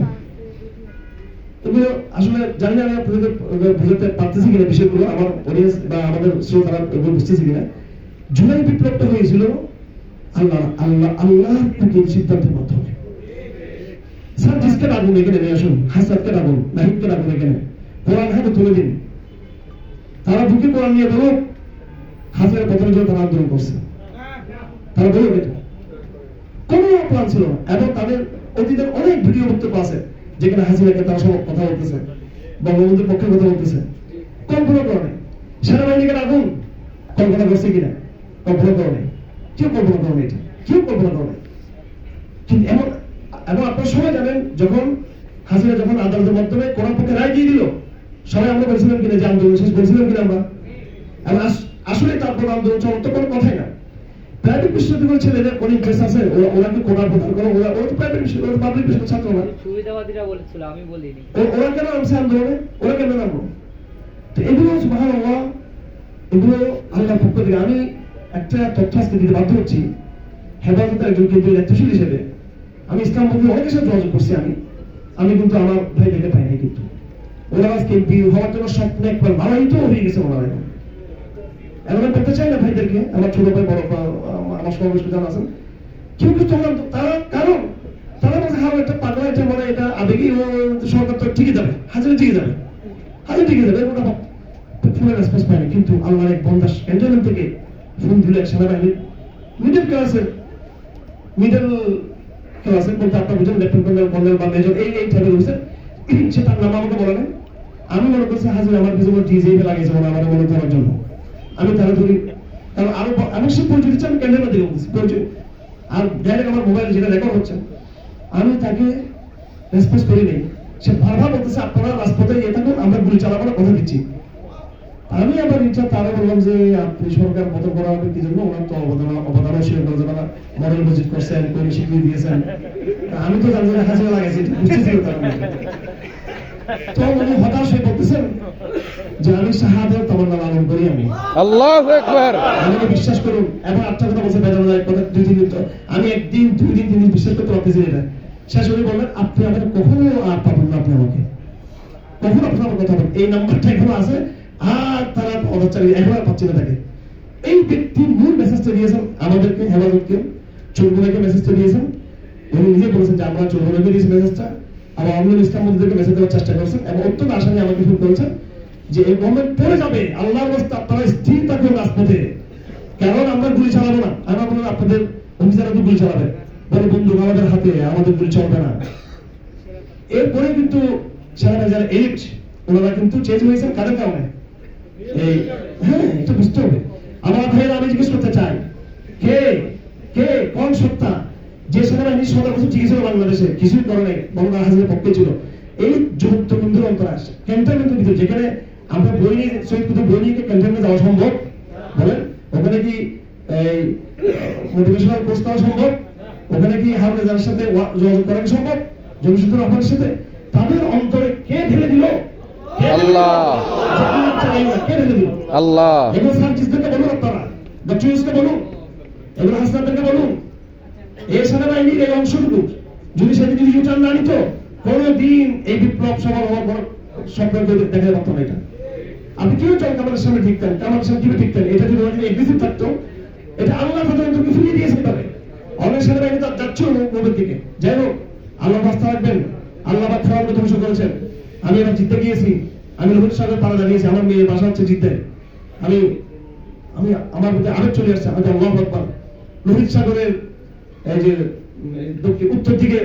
এগুলো আসলে জানি না আমি আপনাদের বুঝাতে পারতেছি কিনা বিষয়গুলো, আমার অডিয়েন্স বা আমাদের শ্রোতারা এগুলো বুঝতেছি কিনা। জুলাই বিপ্লবটা হয়েছিল আল্লাহর কুদরতের সিদ্ধান্তের মাধ্যমে। সার্জিসকে ডাকুন এখানে নিয়ে আসুন, হাসাদকে ডাকুন, নাহিদকে ডাকুন এখানে, কোরআন হাতে তুলে দিন, তারা বুকে কোরআন নিয়ে বলুক হাসিনার পতনের জন্য তারা আন্দোলন করছে, তারা বলুক এটা কোনো প্ল্যান ছিল না। এবং তাদের অতীতের অনেক ভিডিও বক্তব্য আছে যেখানে হাসিনাকে তারা সব কথা বলতেছে, বঙ্গবন্ধুর পক্ষে কথা বলতেছে, কল্পনা করে নেই। সেনাবাহিনীকে ডাকুন, কল্পনা করছে কিনা, কল্পনা করে নেই, কেউ কল্পনা করে নেই, এটা কেউ কল্পনা করে নেই। কিন্তু এবং আপনারা সবাই জানেন যখন হাসিনা যখন আদালতের মাধ্যমে কোরআন পক্ষে রায় দিয়ে দিল, সবাই আমরা বলছিলাম কিনা যে আন্দোলন শেষ, বলছিলাম কিনা আমরা? এবং আসলে তারপর আন্দোলন চলত কোনো কথাই না। প্রাইভেট বিশ্ববিদ্যালয়ের ছেলেদের অনেক কেস আছে, ওরা কি কোটার প্রদান করে, ওরা তো প্রাইভেট বিশ্ববিদ্যালয় পাবলিক বিশ্ববিদ্যালয় ছাত্র না। সুবিধাবাদীরা বলেছিল, আমি বলিনি। ওরা কেন নামছে আন্দোলনে, ওরা কেন নামবো? তো এগুলো সুবহানাল্লাহ, এগুলো আল্লাহর পক্ষ থেকে। আমি একটা তথ্য আজকে দিতে বাধ্য হচ্ছি, হেফাজতের একজন কেন্দ্রীয় দায়িত্বশীল হিসেবে আমি ইসলাম পন্থী অনেকের সাথে যোগাযোগ করছি। আমি কিন্তু আমার ভাইদেরকে পাইনি, কিন্তু ওরা আজকে এমপি হওয়ার জন্য স্বপ্ন একবার ভালোই তো হয়ে গেছে ওনারা। এখন আমি বলতে চাই না ভাইদেরকে, আমার ছোট ভাই বড় আমার সমাবেশ জানা আছেন, কেউ কিন্তু তারা, কারণ তারা বলছে হার একটা পাগলা, এটা মনে এটা আবেগী, ও সরকার তো ঠিকই যাবে, হাজারে ঠিকই যাবে, হাজারে ঠিকই যাবে, ওটা ফুলের রেসপন্স পায়নি। কিন্তু আল্লাহর এক বন্দাস ক্যান্টনমেন্ট থেকে ফোন দিলে সেনাবাহিনীর মিডল ক্লাসের বলতে আপনার বুঝেন লেফটেন্যান্ট কর্নেল বা মেজর এই টাইপের হয়েছে, সে তার নাম আমাকে বলে না। আমি মনে করছি হাজির আমার কিছু ডিজে লাগিয়েছে মনে আমাদের মনে করার জন্য। আমি তারা ধরি, কারণ আরো আমি সে পরিচয় দিচ্ছি, আমি ক্যান্ডেলের দিকে বলছি পরিচয়, আর ডাইরেক্ট আমার মোবাইল যেটা রেকর্ড হচ্ছে, আমি তাকে রেসপন্স করি নাই। সে বারবার বলতেছে আপনারা রাজপথে ইয়ে থাকুন, আমরা গুলি চালাবো না, কথা দিচ্ছি। আমি আবার এটা তারা বললাম যে আপনি সরকার পতন করা হবে কি জন্য, ওনার তো অবদান অস্বীকার করা যাবে না, মডেল ভিজিট করছেন, করে স্বীকৃতি দিয়েছেন। আমি তো জানি না হাজিরা লাগাইছি, বুঝতেছিল তারা। তো উনি হতাশ হয়ে বলতেছেন যে আমি শাহাদাত তামান্না লালন করি, আমি আল্লাহু আকবার, আমাকে বিশ্বাস করুন। এবং একটা কথা বলছে বেদনা, এক কথা দুই দিন, আমি একদিন দুই দিন তিন দিন বিশ্বাস করতে পারতেছি এটা। শেষ হয়ে বললেন আপনি আমাকে কখনো আর পাবেন না, আপনি আমাকে কখনো আপনার আমার কথা বলেন, এই নাম্বারটা এখনো আছে। আর তারা অবচারী এখন আর পাচ্ছে না তাকে। এই ব্যক্তি মূল মেসেজটা দিয়েছেন আমাদেরকে, হেফাজতকে, চৌধুরীকে মেসেজটা দিয়েছেন। উনি নিজে বলেছেন যে আমরা চৌধুরীকে দিয়েছি মেসেজটা, আবার আমরুল ইসলাম মধ্যে মেসেজ দেওয়ার চেষ্টা করছেন, এবং অত্যন্ত আশা নিয়ে আমাকে ফোন করেছেন যে এই গভর্নমেন্ট পড়ে যাবে, আল্লাহর রাস্তা আপনারা স্থির থাকুন রাজপথে, কারণ আমরা গুলি চালাবো না। আমরা বললাম আপনাদের অফিসাররা তো গুলি চালাবে, বলে বন্দুক আমাদের হাতে, আমাদের গুলি চলবে না। এরপরে কিন্তু সেনাবাহিনী যারা এলিট, ওনারা কিন্তু চেঞ্জ হয়েছেন কাদের কারণে, এই হ্যাঁ এটা বুঝতে হবে। আমার ভাইয়েরা, আমি জিজ্ঞেস করতে চাই, কে কে কোন সত্তা যে সেনাবাহিনী 17 বছর ঠিক ছিল বাংলাদেশে, কিছুই করে নাই, বঙ্গা হাজিরের পক্ষে ছিল। এই যুক্ত বিন্দুর অন্তরাস ক্যান্টনমেন্টের ভিতরে, যেখানে আমরা বই নিয়ে শহীদ কুতুব বই নিয়ে ক্যান্টনমেন্টে যাওয়া সম্ভব, বলেন ওখানে কি এই মোটিভেশনাল কোর্স করা সম্ভব, ওখানে কি হামলাদারের সাথে যোগাযোগ করা সম্ভব, জনসূত্র রহমানের সাথে? তাদের অন্তরে কে ঢেলে দিল? আল্লাহ আল্লাহ। এগুলো সার্জিসদেরকে বলুন, আপনারা ডক্টর ইউসুফকে বলুন, এগুলো হাসনাদেরকে বলুন। এই সেনাবাহিনীর এই অংশটুকু যদি সেদিন ইউটার্ন না নিত, কোনদিন এই বিপ্লব সফল হওয়ার পর স্বপ্ন দেখা পারত না। এটা আপনি কিভাবে চলতে আমাদের সামনে ঠিকতেন, আমাদের সামনে কিভাবে ঠিকতেন? এটা যদি এগ্রেসিভ থাকতো, এটা আল্লাহ পর্যন্তকে ফিরিয়ে দিয়েছে পারে। অনেক সেনাবাহিনী তো যাচ্ছে নবীর দিকে। যাই হোক, আল্লাহ রাস্তা রাখবেন, আল্লাহ বা ফেরাউনকে ধ্বংস করেছেন। আমি এবার জিততে গিয়েছি, আমি লোহিত সাগরের পাড়া দাঁড়িয়েছি, আমার মেয়ের বাসা হচ্ছে জিদ্দে। আমি আমি আমার মধ্যে আবেগ চলে আসছে, আমি আল্লাহু আকবার। লোহিত সাগরের এই যে উত্তর দিকে,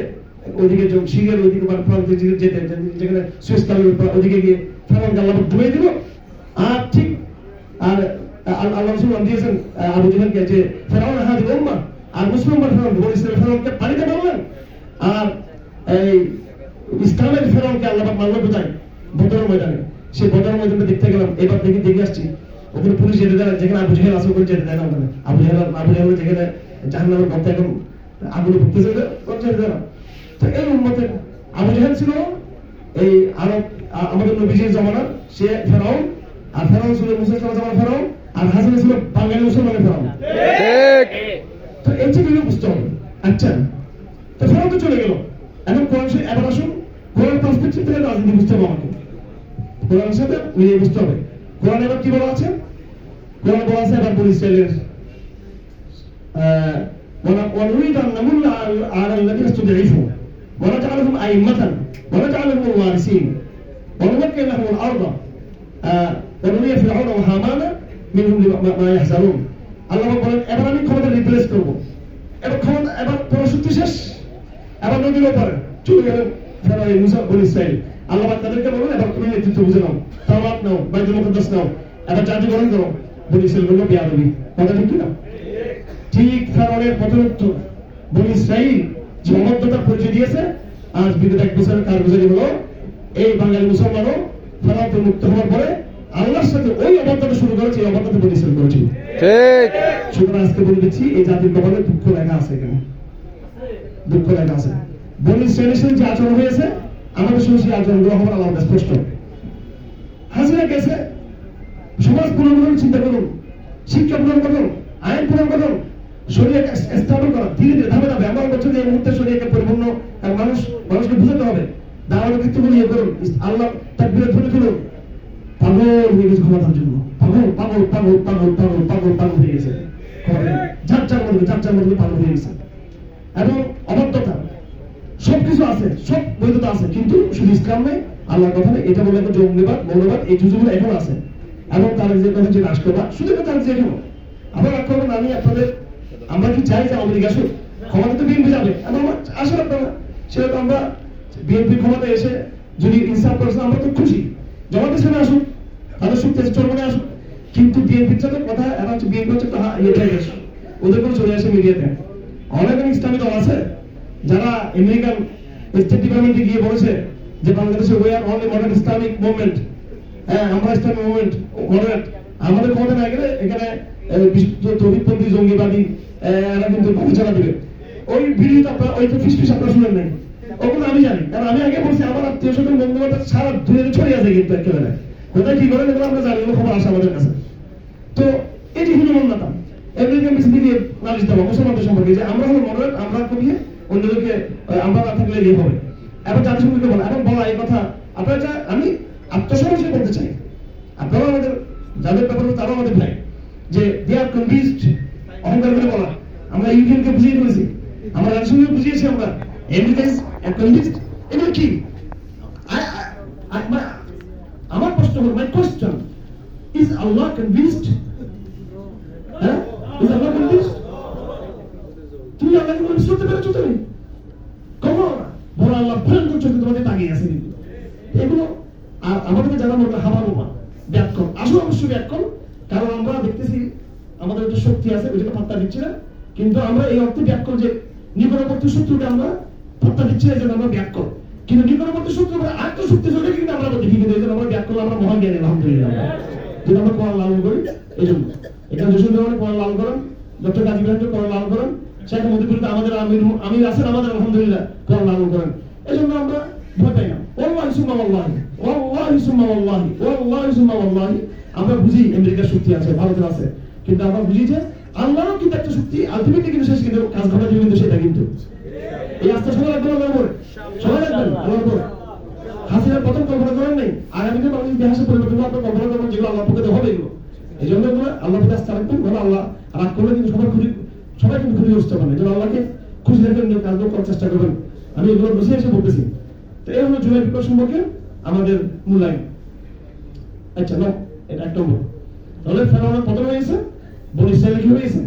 ওইদিকে সিংহের ওইদিকে যেতে, যেখানে সুয়েজ কানালের ওইদিকে গিয়ে ফেরাউনকে আল্লাহ ডুবিয়ে দিল। আর ঠিক আর আল্লাহ রাসূল দিয়েছেন আবু জাহেলকে যে ফেরাউন হাদিল উম্মাহ, আর মুসলমান ফেরাউন বলে ইসরায়েল ফেরাউনকে পানিতে মারলেন। আর এই ইসলামের ফেরাউনকে আল্লাহ পাক মারল কোথায়? বদরের ময়দানে। সেই বদরের ময়দানে দেখতে গেলাম, এবার দেখে আসছি। ওখানে পুলিশ যেতে দেয়, যেখানে আবু জাহেল আছে ওখানে যেতে দেয় না। ওখানে আবু জাহেল যেখানে জাহান্নামের গর্তে এখন আগুনে ফুটতেছে, যেতে দেয় না। তো এই উম্মতের আবু জাহেল ছিল এই আরব, আমাদের নবীজির জমানার সে ফেরাউন, আর ফেরাউন ছিল মুসা জামানার ফেরাউন, আর হাসিনা ছিল বাঙালি মুসলমানের ফেরাউন। তো এই চিত্র বুঝতে হবে। আচ্ছা, তো ফেরাউন তো চলে গেল, এখন কোরআন, এবার আসুন কোরআন পার্সপেক্টিভ থেকে রাজনীতি বুঝতে হবে আমাকে, কোরআনের সাথে মিলিয়ে বুঝতে হবে। কোরআন এবার কি বলা আছে? কোরআন বলা আছে এবার বলি ইসরায়েলের ونريد أن نمن على الذين استضعفوا ونجعلهم أئمة ونجعلهم الوارثين ونمكن لهم الأرض ونري فرعون وهامان منهم ما يحذرون। আল্লাহ বলেন এবার আমি ক্ষমতা রিপ্লেস করব, এবার ক্ষমতা, এবার পরশুদ্ধি শেষ, এবার নদীর ওপরে চলে গেলেন ফেরাউন মুসা বনি ইসরাইল। আল্লাহ তাদেরকে বলেন এবার তুমি নেতৃত্ব বুঝে নাও, তাওরাত নাও, বাইতুল মুকাদ্দাস নাও, এবার জাতি গ্রহণ করো। বনি ইসরাইল বলল বেয়াদবি, কথা ঠিক কিনা? ঠিক ফেরাউনের পতনোত্তর বনি ইসরাইল যে অমধ্যতার পরিচয় দিয়েছে, আজ বিগত 1 বছরের কারগুজারি হলো এই বাঙালি মুসলমানও ফেরাউন মুক্ত হওয়ার পরে আল্লাহর সাথে ওই অবাধ্যতা শুরু করেছে, এই অবাধ্যতা প্রতিষ্ঠান করেছে। ঠিক। সুতরাং আজকে বলে দিচ্ছি, এই জাতির কপালে দুঃখ লেখা আছে, এখানে দুঃখ লেখা আছে। বনি ইসরায়েলের সাথে যে আচরণ হয়েছে, আমাদের সঙ্গে সেই আচরণগুলো হবে আল্লাহর কাছে স্পষ্ট। হাসিনা গেছে, সমাজ পুনর্গঠন চিন্তা করুন, শিক্ষা পুনর্গঠন, আইন পুনর্গঠন, শরীরে স্থাপন করা, ধীরে ধীরে ধাপে ধাপে। আমরা বলছি যে এই মুহূর্তে শরীরকে পরিপূর্ণ, কারণ মানুষকে বুঝাতে হবে। দাওয়াতের ক্ষেত্রগুলো ইয়ে করুন, আল্লাহ তাকবীর ধরে তুলুন। পাগল হয়ে গেছে ক্ষমতার জন্য, পাগল পাগল পাগল পাগল পাগল পাগল পাগল হয়ে গেছে, যার যার মধ্যে পাগল হয়ে গেছে। এবং অবাধ্যতা সবকিছু আছে, সব বৈধতা আছে, কিন্তু শুধু ইসলাম নেই, আল্লাহর কথা নেই। এটা বলে একটা জঙ্গিবাদ, মৌলবাদ, এই জুজুগুলো এখন আছে। এবং তার যে কথা, যে রাষ্ট্রবাদ, শুধু তার যে এখনো আবার আক্রমণ। আমি আপনাদের, আমরা কি চাই যে আওয়ামী লীগ আসুক? ক্ষমতা তো বিএনপি যাবে, এবং আসলে আপনারা সেটা তো আমরা বিএনপি ক্ষমতায় এসে যদি ইনসাফ করেছে, আমরা তো খুশি। জামাতের সামনে আসুক, তাদের শক্তি আছে, চরমনে আসুক। কিন্তু বিএনপির সাথে কথা, এরা হচ্ছে বিএনপি হচ্ছে ওদের করে চলে আসে মিডিয়াতে। অনেক ইসলামী দল আছে যারা আমেরিকান স্টেট ডিপার্টমেন্টে গিয়ে বলেছে যে বাংলাদেশে we are only moderate Islamic movement. হ্যাঁ, আমরা ইসলামিক মুভমেন্ট মডারেট, আমাদের ক্ষমতা না গেলে এখানে তৌহিদপন্থী জঙ্গিবাদী এরা কিন্তু পরিচালনা দিবে। ওই ভিডিওটা আপনারা, ওই তো ফিস আপনারা শুনেন নাই, ওগুলো আমি জানি, কারণ আমি আগে বলছি আমার আত্মীয় স্বজন বন্ধু বান্ধব সারা দুনিয়াতে ছড়িয়ে আছে, কিন্তু একেবারে কোথায় কি করেন এগুলো আমরা জানি, খবর আসে আমাদের কাছে। তো এটি হলো মন্যতা আমেরিকান বিসিবি দিয়ে নালিশ দেওয়া মুসলমানদের সম্পর্কে, যে আমরা হলো মডারেট, আমরা করিয়ে অন্যদেরকে আমরা না থাকলে ইয়ে হবে। এবার জাতিসংঘকে বলা, এবং বলা এই কথা আপনারা, যা আমি আত্মসমালোচনা করতে চাই, আপনারাও আমাদের যাদের ব্যাপারে তারাও আমাদের ভাই, যে দে আর কনভিন্সড, অহংকার করে বলা। আমরা ইউক্রেনকে বুঝিয়ে ফেলেছি, আমরা রাশিয়াকে বুঝিয়েছি, আমরা আমেরিকা ইজ কনভিন্সড। এগুলো কি? আমার প্রশ্ন হলো, মাই কোয়েশ্চন ইজ আল্লাহ কনভিন্সড? হ্যাঁ, ইজ আল্লাহ কনভিন্সড? তুমি আল্লাহকে কনভিন্স করতে পেরেছো? তুমি কখনো না। বড় আল্লাহ ভয়ঙ্কর চোখে তোমাদের তাকিয়ে আছে। এগুলো আর আমাদেরকে যারা বলবে হাওয়া বোমা ব্যাকরণ, আসলে অবশ্যই ব্যাকরণ, কারণ আমরা দেখতেছি আমাদের একটা শক্তি আছে, ওইটাকে পাত্তা দিচ্ছি না। কিন্তু আমরা এই অর্থে ব্যাকরণ, যে নিকটবর্তী শত্রুকে আমরা পাত্তা দিচ্ছি না, এই জন্য আমরা ব্যাকরণ। কিন্তু নিকটবর্তী শত্রু আমরা আত্মশক্তি জোরে কিন্তু আমরা দেখি, কিন্তু এই জন্য আমরা ব্যাকরণ, আমরা মহান জ্ঞানী আলহামদুলিল্লাহ, যেটা আমরা কোরআন লালন করি। এই জন্য এখানে যশোর দেওয়ানে কোরআন লালন করেন, ডক্টর কাজী ইব্রাহিম কোরআন লালন করেন, শেখ মুজিবুর আমাদের আমির আছেন আমাদের, আলহামদুলিল্লাহ কোরআন লালন করেন। এই জন্য আমরা ভয় পাই না। ওয়াল্লাহি সুম্মা ওয়াল্লাহি, ওয়াল্লাহি সুম্মা ওয়াল্লাহি, ওয়াল্লাহি সুম্মা ওয়াল্লাহি। আমরা বুঝি আমেরিকার শক্তি আছে, ভারতের আছে, কিন্তু আমরা বুঝি যে আল্লাহরও কিন্তু একটা শক্তি আলটিমেটলি কিন্তু শেষ, কিন্তু কাজ ঘটা দিবে, কিন্তু সেটা কিন্তু এই আস্থা সবাই রাখবেন আল্লাহর উপরে, সবাই রাখবেন আল্লাহর উপরে। হাসিনার প্রথম কল্পনা করেন নাই, আগামীতে মানুষ ইতিহাসে পরিবর্তন আপনার কল্পনা করবেন, যেগুলো আল্লাহ পক্ষে হবে এগুলো। এই জন্য এগুলো আল্লাহ পক্ষে আস্থা রাখবেন, বলে আল্লাহ রাগ করলে কিন্তু সবাই কিন্তু ক্ষতিগ্রস্ত হবেন। এই জন্য আল্লাহকে খুশি রাখবেন, কাজগুলো করার চেষ্টা করবেন। আমি এগুলো বুঝে এসে বলতেছি। তো এই হলো জুলাই বিপ্লব সম্পর্কে আমাদের মূল্যায়ন। আচ্ছা না, এটা এক নম্বর। তাহলে ফেরাউনের পতন হয়েছে, বনি ইসরায়েল কি হয়েছে?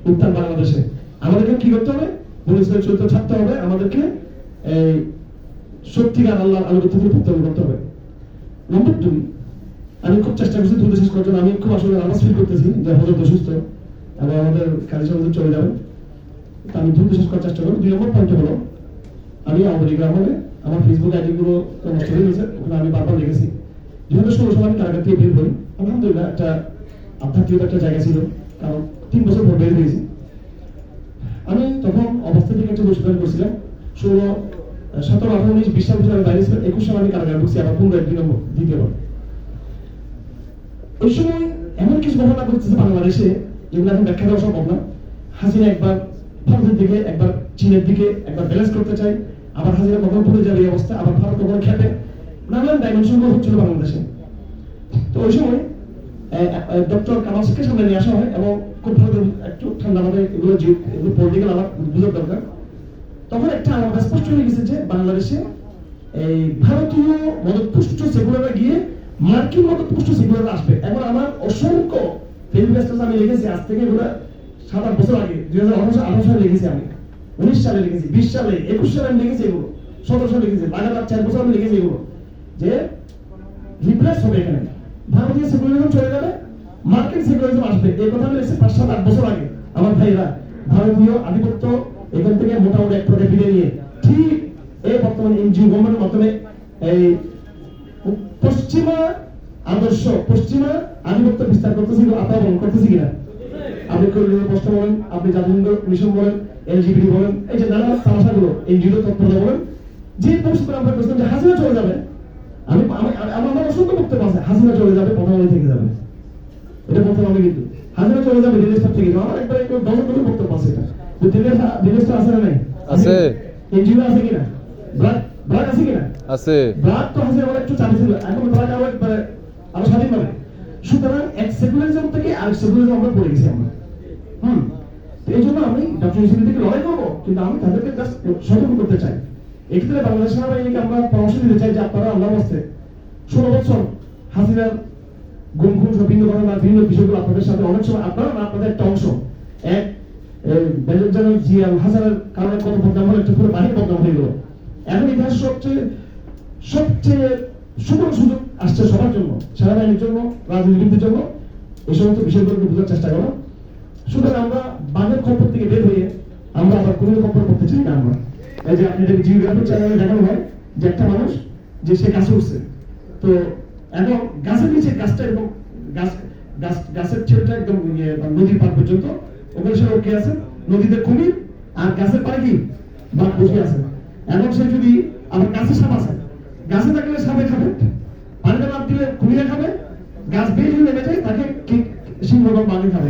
উত্তর বাংলাদেশে। আমাদেরকে কি করতে হবে? বনি ইসরায়েল চরিত্র ছাড়তে হবে, আমাদেরকে এই সত্যিকার আল্লাহর আলোকে থেকে প্রত্যাবর্তন করতে হবে। নম্বর 2, আমি খুব চেষ্টা করছি দ্রুত শেষ করার জন্য। আমি খুব আসলে নার্ভাস ফিল করতেছি যে হজরত অসুস্থ এবং আমাদের কাজী সাহেব চলে যাবেন, আমি দ্রুত শেষ করার চেষ্টা করব। 2 নম্বর পয়েন্ট হলো, আমি আমেরিকা আমলে আমার ফেসবুক আইডি গুলো নষ্ট হয়ে গেছে, ওখানে আমি বারবার লিখেছি 2016 সালে আমি কারাগার থেকে বের হই। আলহামদুলিল্লাহ একটা আধ্যাত্মিক একটা জায়গা ছিল, কারণ 3 বছর পর বের হয়েছি। আমি তখন অবস্থা থেকে একটা বসে করছিলাম 16, 17, 18, 19, 20 সাল আমি বাইরে ছিলাম। 21 সালে আমি কারাগারে ঢুকছি, আবার পুনরায় 2 নম্বর দ্বিতীয়বার। ওই সময় এমন কিছু ঘটনা ঘটতেছে বাংলাদেশে, যেগুলো এখন ব্যাখ্যা দেওয়া সম্ভব না। হাসিনা একবার ভারতের দিকে, একবার চীনের দিকে, একবার ব্যালেন্স করতে চাই, আবার হাসিনা কখনো ভুলে যাবে এই অবস্থা, আবার ভারত কখনো খেপে, নানান ডাইমেনশন হচ্ছিল বাংলাদেশে। তো ওই সময় ডক্টর কামাল শেখকে সামনে নিয়ে আসা হয়, এবং খুব ভালো একটু ঠান্ডা ভাবে এগুলো পলিটিক্যাল আমার বুঝার দরকার। তখন একটা আমার স্পষ্ট হয়ে গেছে যে বাংলাদেশে এই ভারতীয় মদতপুষ্ট সেকুলাররা গিয়ে মার্কিন মদতপুষ্ট সেকুলাররা আসবে। এখন আমার অসংখ্য ফেসবুক আমি লিখেছি, আজ থেকে এগুলো 7-8 বছর আগে, 2018 সালে লিখেছি, আমি 19 সালে লিখেছি, 20 সালে, 21 সালে আমি লিখেছি এগুলো, 17 সালে লিখেছি, লাগাতার 4 বছর আমি লিখেছি এগুলো, যে রিপ্লেস হবে এখানে, ভারতীয় সেকুলারিজম চলে যাবে, মার্কিন সেকুলারিজম আসবে। এই কথা আমি লিখেছি 5-7-8 বছর আগে। আমার ভাইরা, ভারতীয় আধিপত্য এখান থেকে মোটামুটি এক প্রকার বিদায় নিয়ে ঠিক এই বর্তমানে এনজিও গভর্নমেন্টের মাধ্যমে এই পশ্চিমা আদর্শ পশ্চিমা আধিপত্য বিস্তার করতেছি, আপনারা বলেন করতেছি কিনা? আপনি করিডোর প্রশ্ন বলেন, আপনি জাতিসংঘ মিশন বলেন, এলজিবিটি বলেন, এই যে নানা তামাশাগুলো, এনজিও তৎপরতা বলেন, যে পরিস্থিতি আমরা বলছিলাম যে হাসিনা চলে যাবে, আমার অসংখ্য বক্তব্য আছে, হাসিনা চলে যাবে, প্রধানমন্ত্রী থেকে যাবে, এটা বলতে হবে কিন্তু হাসিনা চলে যাবে দিনেশটা থেকে যাবে, আমার একবার একটু দশ বক্তব্য আছে এটা, তো দিনেশটা আছে না নাই? আছে। এনজিও আছে কিনা? ব্রাক আছে কিনা? আছে। ব্রাক তো হাসিনা বলে একটু চালু ছিল, এখন ব্রাক আরো স্বাধীন হবে। সুতরাং এক সেকুলারিজম থেকে আরেক সেকুলারিজম আমরা পড়ে গেছি আমরা। এই জন্য আমি ডক্টর ইউসুফ থেকে লড়াই করবো, কিন্তু আমি তাদেরকে জাস্ট সতর্ক করতে চাই। এক্ষেত্রে বাংলাদেশ সেনাবাহিনীকে আমরা পরামর্শ দিতে চাই যে আপনারা আল্লাহর রাস্তায় 16 বছর হাসিনার গুম ভিন্ন ঘটনা ভিন্ন বিষয়গুলো আপনাদের সাথে অনেক সময় আপনারা না আপনাদের একটা অংশ এক মেজর জেনারেল জিয়া হাসানের কারণে কত বদনাম হলো, একটা পুরো বাহিনী বদনাম হয়ে গেল। এখন ইতিহাস সবচেয়ে সুবর্ণ সুযোগ আসছে সবার জন্য, সেনাবাহিনীর জন্য, রাজনীতিবিদদের জন্য, এই সমস্ত বিষয়গুলোকে বোঝার চেষ্টা করো। সুতরাং আমরা বাঘের খপ্পর থেকে বের হয়ে আমরা আবার কোনো খপ্পর করতে চাই না। আমরা এই যে আপনি যদি জিওগ্রাফির চ্যানেলে দেখানো হয় যে একটা মানুষ যে সে গাছে উঠছে, তো এখন গাছের নিচে গাছটা একদম গাছের ছেলেটা একদম নদীর পার পর্যন্ত, ওখানে সে ওকে আছে, নদীতে কুমির আর গাছের পাড়ে কি বাঘ বসে আছে। এখন সে যদি আবার গাছে সাপ আছে, গাছে থাকলে সাপে খাবে, পানিতে নাম দিলে কুমিরে খাবে, গাছ বেয়ে যদি নেমে যায় তাকে সিংহ বা বাঘে খাবে।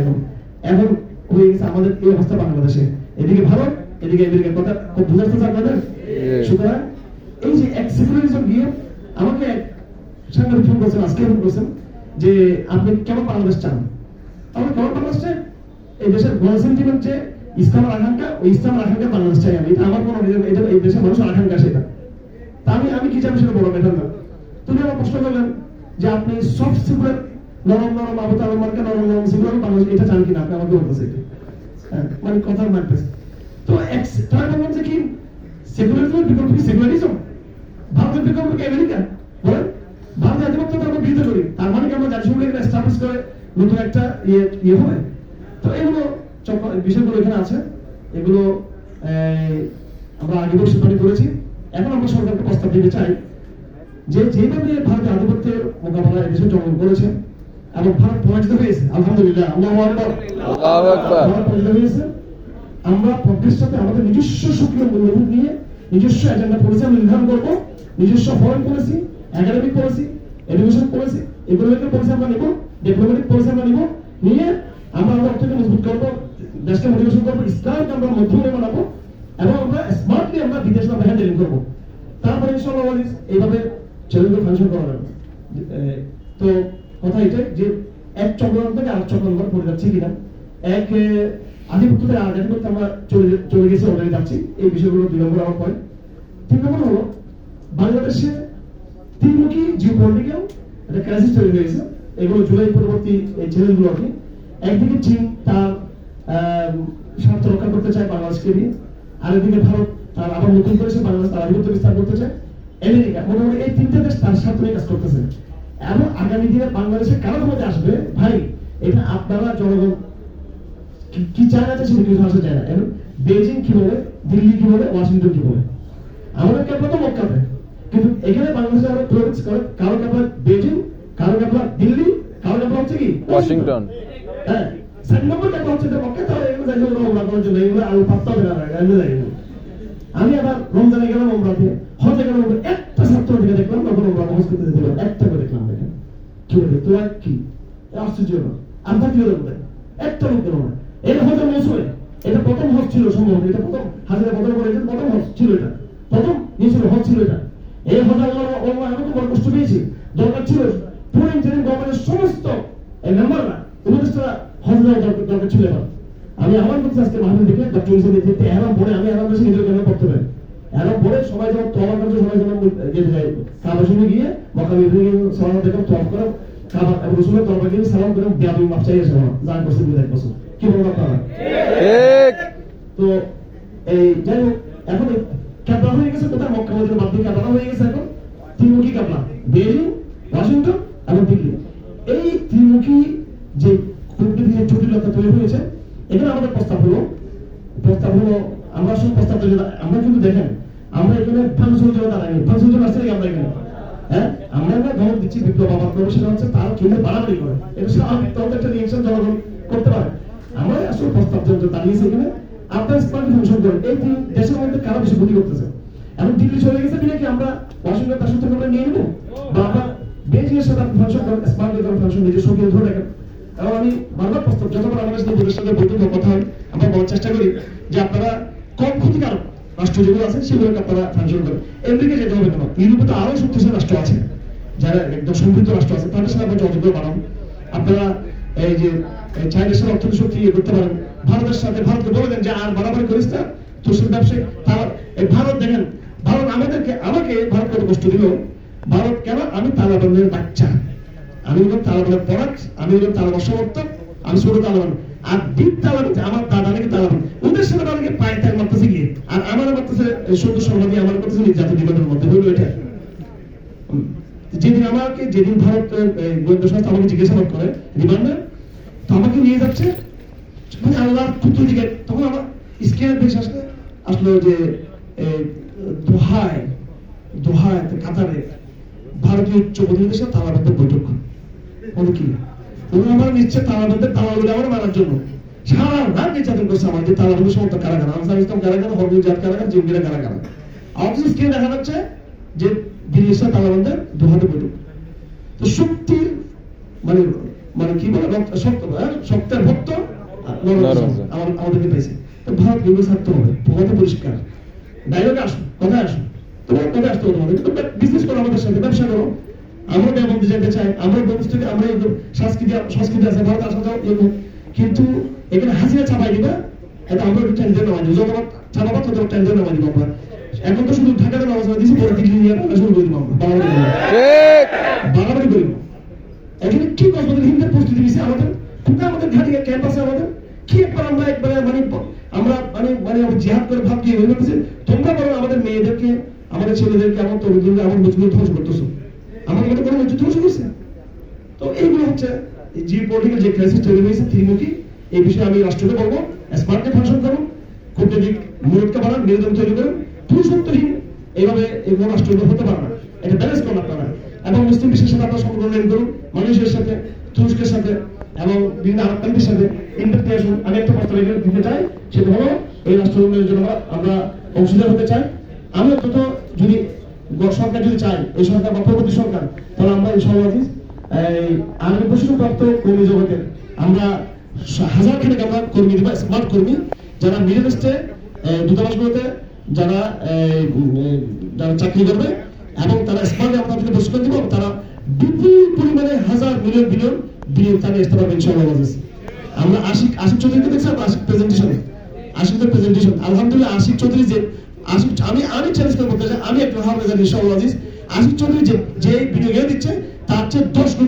এখন হয়ে গেছে আমাদের এই অবস্থা বাংলাদেশে, এদিকে ভারত এদিকে আমেরিকার কথা খুব বুঝাতে চান আপনাদের। সুতরাং এই যে এক সেকুলারিজম গিয়ে আমাকে সাংবাদিক ফোন করছেন, আজকে ফোন করছেন যে আপনি কেমন বাংলাদেশ চান? আমরা কেমন বাংলাদেশ চাই? এই দেশের গণ সেন্টিমেন্ট যে ইসলামের আকাঙ্ক্ষা, ওই ইসলামের আকাঙ্ক্ষা বাংলাদেশ চাই আমি, এটা আমার কোনো এটা এই দেশের মানুষের আকাঙ্ক্ষা সেটা। তা আমি কি চাই সেটা বড় ব্যাপার না। তুমি আমার প্রশ্ন করলেন যে আপনি সফট সেকুলার নরম আবতার মার্কা নরম সেকুলার বাংলাদেশ এটা চান কিনা, আপনি আমাকে বলতেছে মানে কথার মানতে। তো তারা বললাম যে কি সেকুলারিজমের বিকল্প কি সেকুলারিজম? ভারতের বিকল্প কি আমেরিকা? বলেন ভারতের আধিপত্যকে আমরা বিরোধিতা করি, তার মানে কি আমরা জাতিসংঘকে এস্টাবলিশ করে নতুন একটা ইয়ে হবে? তো এগুলো বিষয়গুলো এখানে আছে, এগুলো আমরা আগে বসে করেছি। এখন আমরা সরকারকে প্রস্তাব দিতে চাই যে যেভাবে ভারতের আধিপত্যের মোকাবেলা এদেশে জন্ম করেছে এবং ভারত পরাজিত হয়েছে, আলহামদুলিল্লাহ আল্লাহু আকবার, ভারত পরাজিত হয়েছে। আমরা প্রতিষ্ঠাতে আমাদের নিজস্ব সক্রিয় মূল্যবোধ নিয়ে নিজস্ব এজেন্ডা পলিসি আমরা নির্ধারণ করবো, নিজস্ব foreign policy, academic policy, education policy, economic policy আমরা নিব, ডিপ্লোম্যাটিক পলিসি আমরা নিব, নিয়ে আমরা আমাদের অর্থকে মজবুত করবো, দেশকে মোটিভেশন করবো, ইসলামকে আমরা মধ্যমে বানাবো এবং আমরা স্মার্টলি আমরা বিদেশ আমরা হ্যান্ডেলিং করবো। তারপরে ইনশাআল্লাহ এইভাবে চ্যালেঞ্জগুলো ফাংশন করা যাবে। তো কথা এটাই যে এক চক্রান্ত থেকে আরেক চক্রান্ত পড়ে যাচ্ছে কিনা, এক আধিপত্য থেকে আরেক আধিপত্য আমরা চলে গেছি, অলরেডি যাচ্ছি, এই বিষয়গুলো 2 নম্বর আমার পয়েন্ট। 3 নম্বর হলো বাংলাদেশে তিনমুখী জিওপলিটিক্যাল একটা ক্রাইসিস তৈরি হয়েছে। এগুলো জুলাই পরবর্তী এই চ্যালেঞ্জগুলো আর কি। একদিকে চীন তার স্বার্থ রক্ষা করতে চায় বাংলাদেশকে নিয়ে, আরেকদিকে ভারত তার আবার নতুন করে সে বাংলাদেশ তার আধিপত্য বিস্তার করতে চায়, আমেরিকা, মোটামুটি এই 3টে দেশ তার স্বার্থ নিয়ে কাজ করতেছে। এবং আগামী দিনে বাংলাদেশে কারোর মধ্যে আসবে ভাই, এটা আপনারা জনগণ কি চায় না সেটা কিছু আসা যায় না। এখন বেজিং কি বলে, দিল্লি কি বলে, ওয়াশিংটন কি বলে, আমাদের ক্যাপলা তো মক্কাতে, কিন্তু এখানে বাংলাদেশে আমরা প্রোভিন্স করে কারো ক্যাপলা বেজিং, কারো ক্যাপলা দিল্লি, কারো ক্যাপলা হচ্ছে কি ওয়াশিংটন। হ্যাঁ, 7 নম্বর ক্যাপলা হচ্ছে মক্কা। তাহলে এগুলো যাই হোক ওমরা করার জন্য এগুলো আলো পাত্তা দেয় না, এগুলো যাই হোক। আমি আবার রমজানে গেলাম, ওমরাতে হজে গেলাম, একটা ছাত্র থেকে দেখলাম তখন ওমরা হজ করতে যেতে পারলাম, একটা করে দেখলাম। দেখেন কি বলে তোরা কি আশ্চর্য না, আমরা কি বলতে একটা লোক গেল না। এই হজের মৌসুমে এটা প্রথম হজ ছিল সম্ভবত, এটা প্রথম হাজিরা বদল করে এটা প্রথম হজ ছিল, এটা প্রথম নিয়েছিল হজ ছিল এটা। এই হজ আল্লাহ এমন বড় কষ্ট পেয়েছি, দরকার ছিল পুরো ইন্টারিম গভর্নমেন্টের সমস্ত এই মেম্বাররা উপদেষ্টারা হজ দেওয়ার দরকার ছিল। এবার আমি আমার কাছে আজকে মাহফিল দেখে ডক্টর ইউসুফ নেতৃত্বে এরাম পরে আমি এরাম বেশি নিজের জন্য করতে পারি, এরাম পরে সবাই যখন তওবা করছে, সবাই যখন যেতে যায় কাবা শরীফে গিয়ে মক্কা গিয়ে সালাম দেখো, তওয়াফ করো, কাবা রাসূলের দরবারে গিয়ে সালাম করে বিয়াদুল মাফ চাই এসে জান করতে দিতে একবছর। কি বলবো আপনারা? ঠিক। তো এই যাই হোক, এখন কাবা হয়ে গেছে কোথায়, মক্কা মদিনা বাদ দিয়ে কাবা হয়ে গেছে। এখন ত্রিমুখী কাবা, বেজিং, ওয়াশিংটন এবং দিল্লি, এই ত্রিমুখী যে কূটনীতি যে জটিলতা তৈরি হয়েছে, এখানে আমাদের প্রস্তাব হলো আমরা সব প্রস্তাব তৈরি, আমরা কিন্তু দেখেন আমরা এখানে ফাংশন জন্য দাঁড়াইনি, ফাংশন জন্য আসছে নাকি আমরা এখানে হ্যাঁ আমরা না ধমক দিচ্ছি বিপ্লব আমার প্রবেশন হচ্ছে তারা কেউ বাড়াবাড়ি করে এটা স্বাভাবিক তখন একটা রিয়েকশন জনগণ করতে পারে আমরা আসলে প্রস্তাব যন্ত্র দাঁড়িয়েছি এখানে আপনার স্মার্ট ফাংশন করেন এই দেশের মধ্যে কারা বেশি গুলি করতেছে এখন দিল্লি চলে গেছে কিনা কি আমরা ওয়াশিংটন তার সাথে আমরা নিয়ে নেবো বা আমরা বেজিংয়ের সাথে আপনি ফাংশন করেন স্মার্ট ফাংশন নিজে সকিয়ে ধরে রাখেন এবং আমি বারবার প্রস্তাব যতবার আমাদের সাথে প্রতিষ্ঠানের সাথে বৈঠক কথা হয় আমরা বলার চেষ্টা করি যে আপনারা কম ক্ষতিকারক রাষ্ট্র যেগুলো আছে সেগুলোকে আপনারা ফাংশন করেন আমেরিকা যেতে হবে কেন ইউরোপে তো আরো শক্তিশালী রাষ্ট্র আছে যারা একদম সমৃদ্ধ রাষ্ট্র আছে তাদের সাথে আপনারা যোগাযোগ বাড়ান আপনারা এই যে চাইনার সাথে অর্থনৈতিক শক্তি করতে পারেন ভারতের সাথে ভারতকে বলে দেন যে আর বাড়াবাড়ি করিস না তোর সাথে ব্যবসায়ী তারা ভারত দেখেন ভারত আমাকে ভারত কত কষ্ট দিল ভারত কেন আমি তালেবানের বাচ্চা আমি হলাম তালেবানের পরাগ আমি হলাম তালেবান সমর্থক আমি ছোট তালেবান আর দ্বীপ তালেবান আমার দাদা নাকি তালেবান ওদের সাথে আমাকে পায়ে তার মারতেছে গিয়ে আর আমার মারতেছে সত্য সমাধি আমার করতেছে নির্যাতন জীবনের মধ্যে হইলো এটা যেদিন ভারত গোয়েন্দা সংস্থা আমাকে জিজ্ঞাসাবাদ করে রিমান্ডে তো আমাকে নিয়ে যাচ্ছে মানে আল্লাহর কুতুর দিকে তখন আমার স্ক্যান বেশ আসলো যে দোহায় কাতারে ভারতীয় উচ্চ প্রতিনিধির সাথে তালাবদ্ধ বৈঠক বলে কি উনি আমার নিচ্ছে তালাবদ্ধের তালাগুলো আমার মারার জন্য সারা রাত নির্যাতন করছে আমার যে তালাবদ্ধ সমস্ত কারাগার আনসার ইসলাম কারাগার হরমুজাত কারাগার জঙ্গিরা কারাগার অথচ স্ক্রিনে দেখা যাচ্ছে যে দিল্লির সাথে তালাবদ্ধের দোহাতে বৈঠক তো শক্তির মানে মানে কি বলে শক্তের ভক্ত আমাদেরকে পাইছে তো ভারত বিভেদ থাকতে হবে তোমাকে পরিষ্কার ডায়লগে আসো কথায় আসো তোমার কথায় আসতে হবে তোমাদের কিন্তু বিজনেস করো আমাদের সাথে ব্যবসা করো আমরা ব্যবন্ধি যেতে চাই আমরা বন্ধুত্বকে আমরা সংস্কৃতি আছে ভারত আসা যাও এরকম কিন্তু এখানে হাসিনা চাপাই দিবা এটা আমরা একটু টেনশন নামাই দিব যত চাপাবা তত টেনশন নামাই দিব আমরা এখন তো শুধু ঢাকাতে নামাজ দিয়েছি পরে দিল্লি নিয়ে শুরু করে দিব আমরা বাড়াবাড়ি করিব এখানে কি করবো হিন্দের প্রস্তুতি নিচ্ছে আমাদের ঘাটি ক্যাম্পাসে আমাদের কি একবারে আমরা জিহাদ করে ভাব কি হয়ে গেছে তোমরা বলো আমাদের মেয়েদেরকে আমাদের ছেলেদেরকে আমার তরুণদেরকে আমার মজবুত ধ্বংস করতেছো আমার মধ্যে কোনো মজবুত ধ্বংস করছে তো এইগুলো হচ্ছে জিও পলিটিক্যাল যে ক্রাইসিস তৈরি হয়েছে ত্রিমুখী এই বিষয়ে আমি রাষ্ট্রকে বলবো স্মার্টলি ফাংশন করুন কূটনৈতিক মূলকে বাড়ান নিবেদন তৈরি করুন পুরুষত্বহীন এইভাবে এগুলো রাষ্ট্র হতে পারে না এটা ব্যালেন্স করুন আপনারা এবং মুসলিম বিশ্বের সাথে আপনারা সম্পর্ক উন্নয়ন করুন মানুষের সাথে তুরস্কের সাথে এবং বিভিন্ন আরব কান্ট্রির সাথে ইন্টারক্রিয়েশন আমি একটা প্রস্তাব দিতে চাই সেটা হলো এই রাষ্ট্র উন্নয়নের জন্য আমরা অংশীদার হতে চাই আমি অন্তত যদি সরকার যদি চাই এই সরকার বা পরবর্তী সরকার তাহলে আমরা এই সমাজে আগামী প্রশিক্ষণপ্রাপ্ত কর্মী জগতের আমরা হাজার খানেক আমরা কর্মী দিব স্মার্ট কর্মী যারা মিডল ইস্টে দূতাবাসগুলোতে যারা চাকরি করবে এবং তারা স্মার্ট আমরা তাদেরকে প্রশিক্ষণ দিব তারা বিপুল পরিমাণে হাজার মিলিয়ন বিলিয়ন টাকা আসতে পারবে ইনশাআল্লাহ। আমরা আশিক চৌধুরীকে দেখছি আশিক প্রেজেন্টেশন আলহামদুলিল্লাহ আশিক চৌধুরী যে আমি চ্যালেঞ্জ করে বলতে চাই আমি একটা হাফেজ ইনশাআল্লাহ আশিক চৌধুরী যে বিনিয়োগ দিচ্ছে তার চেয়ে 10 গুণ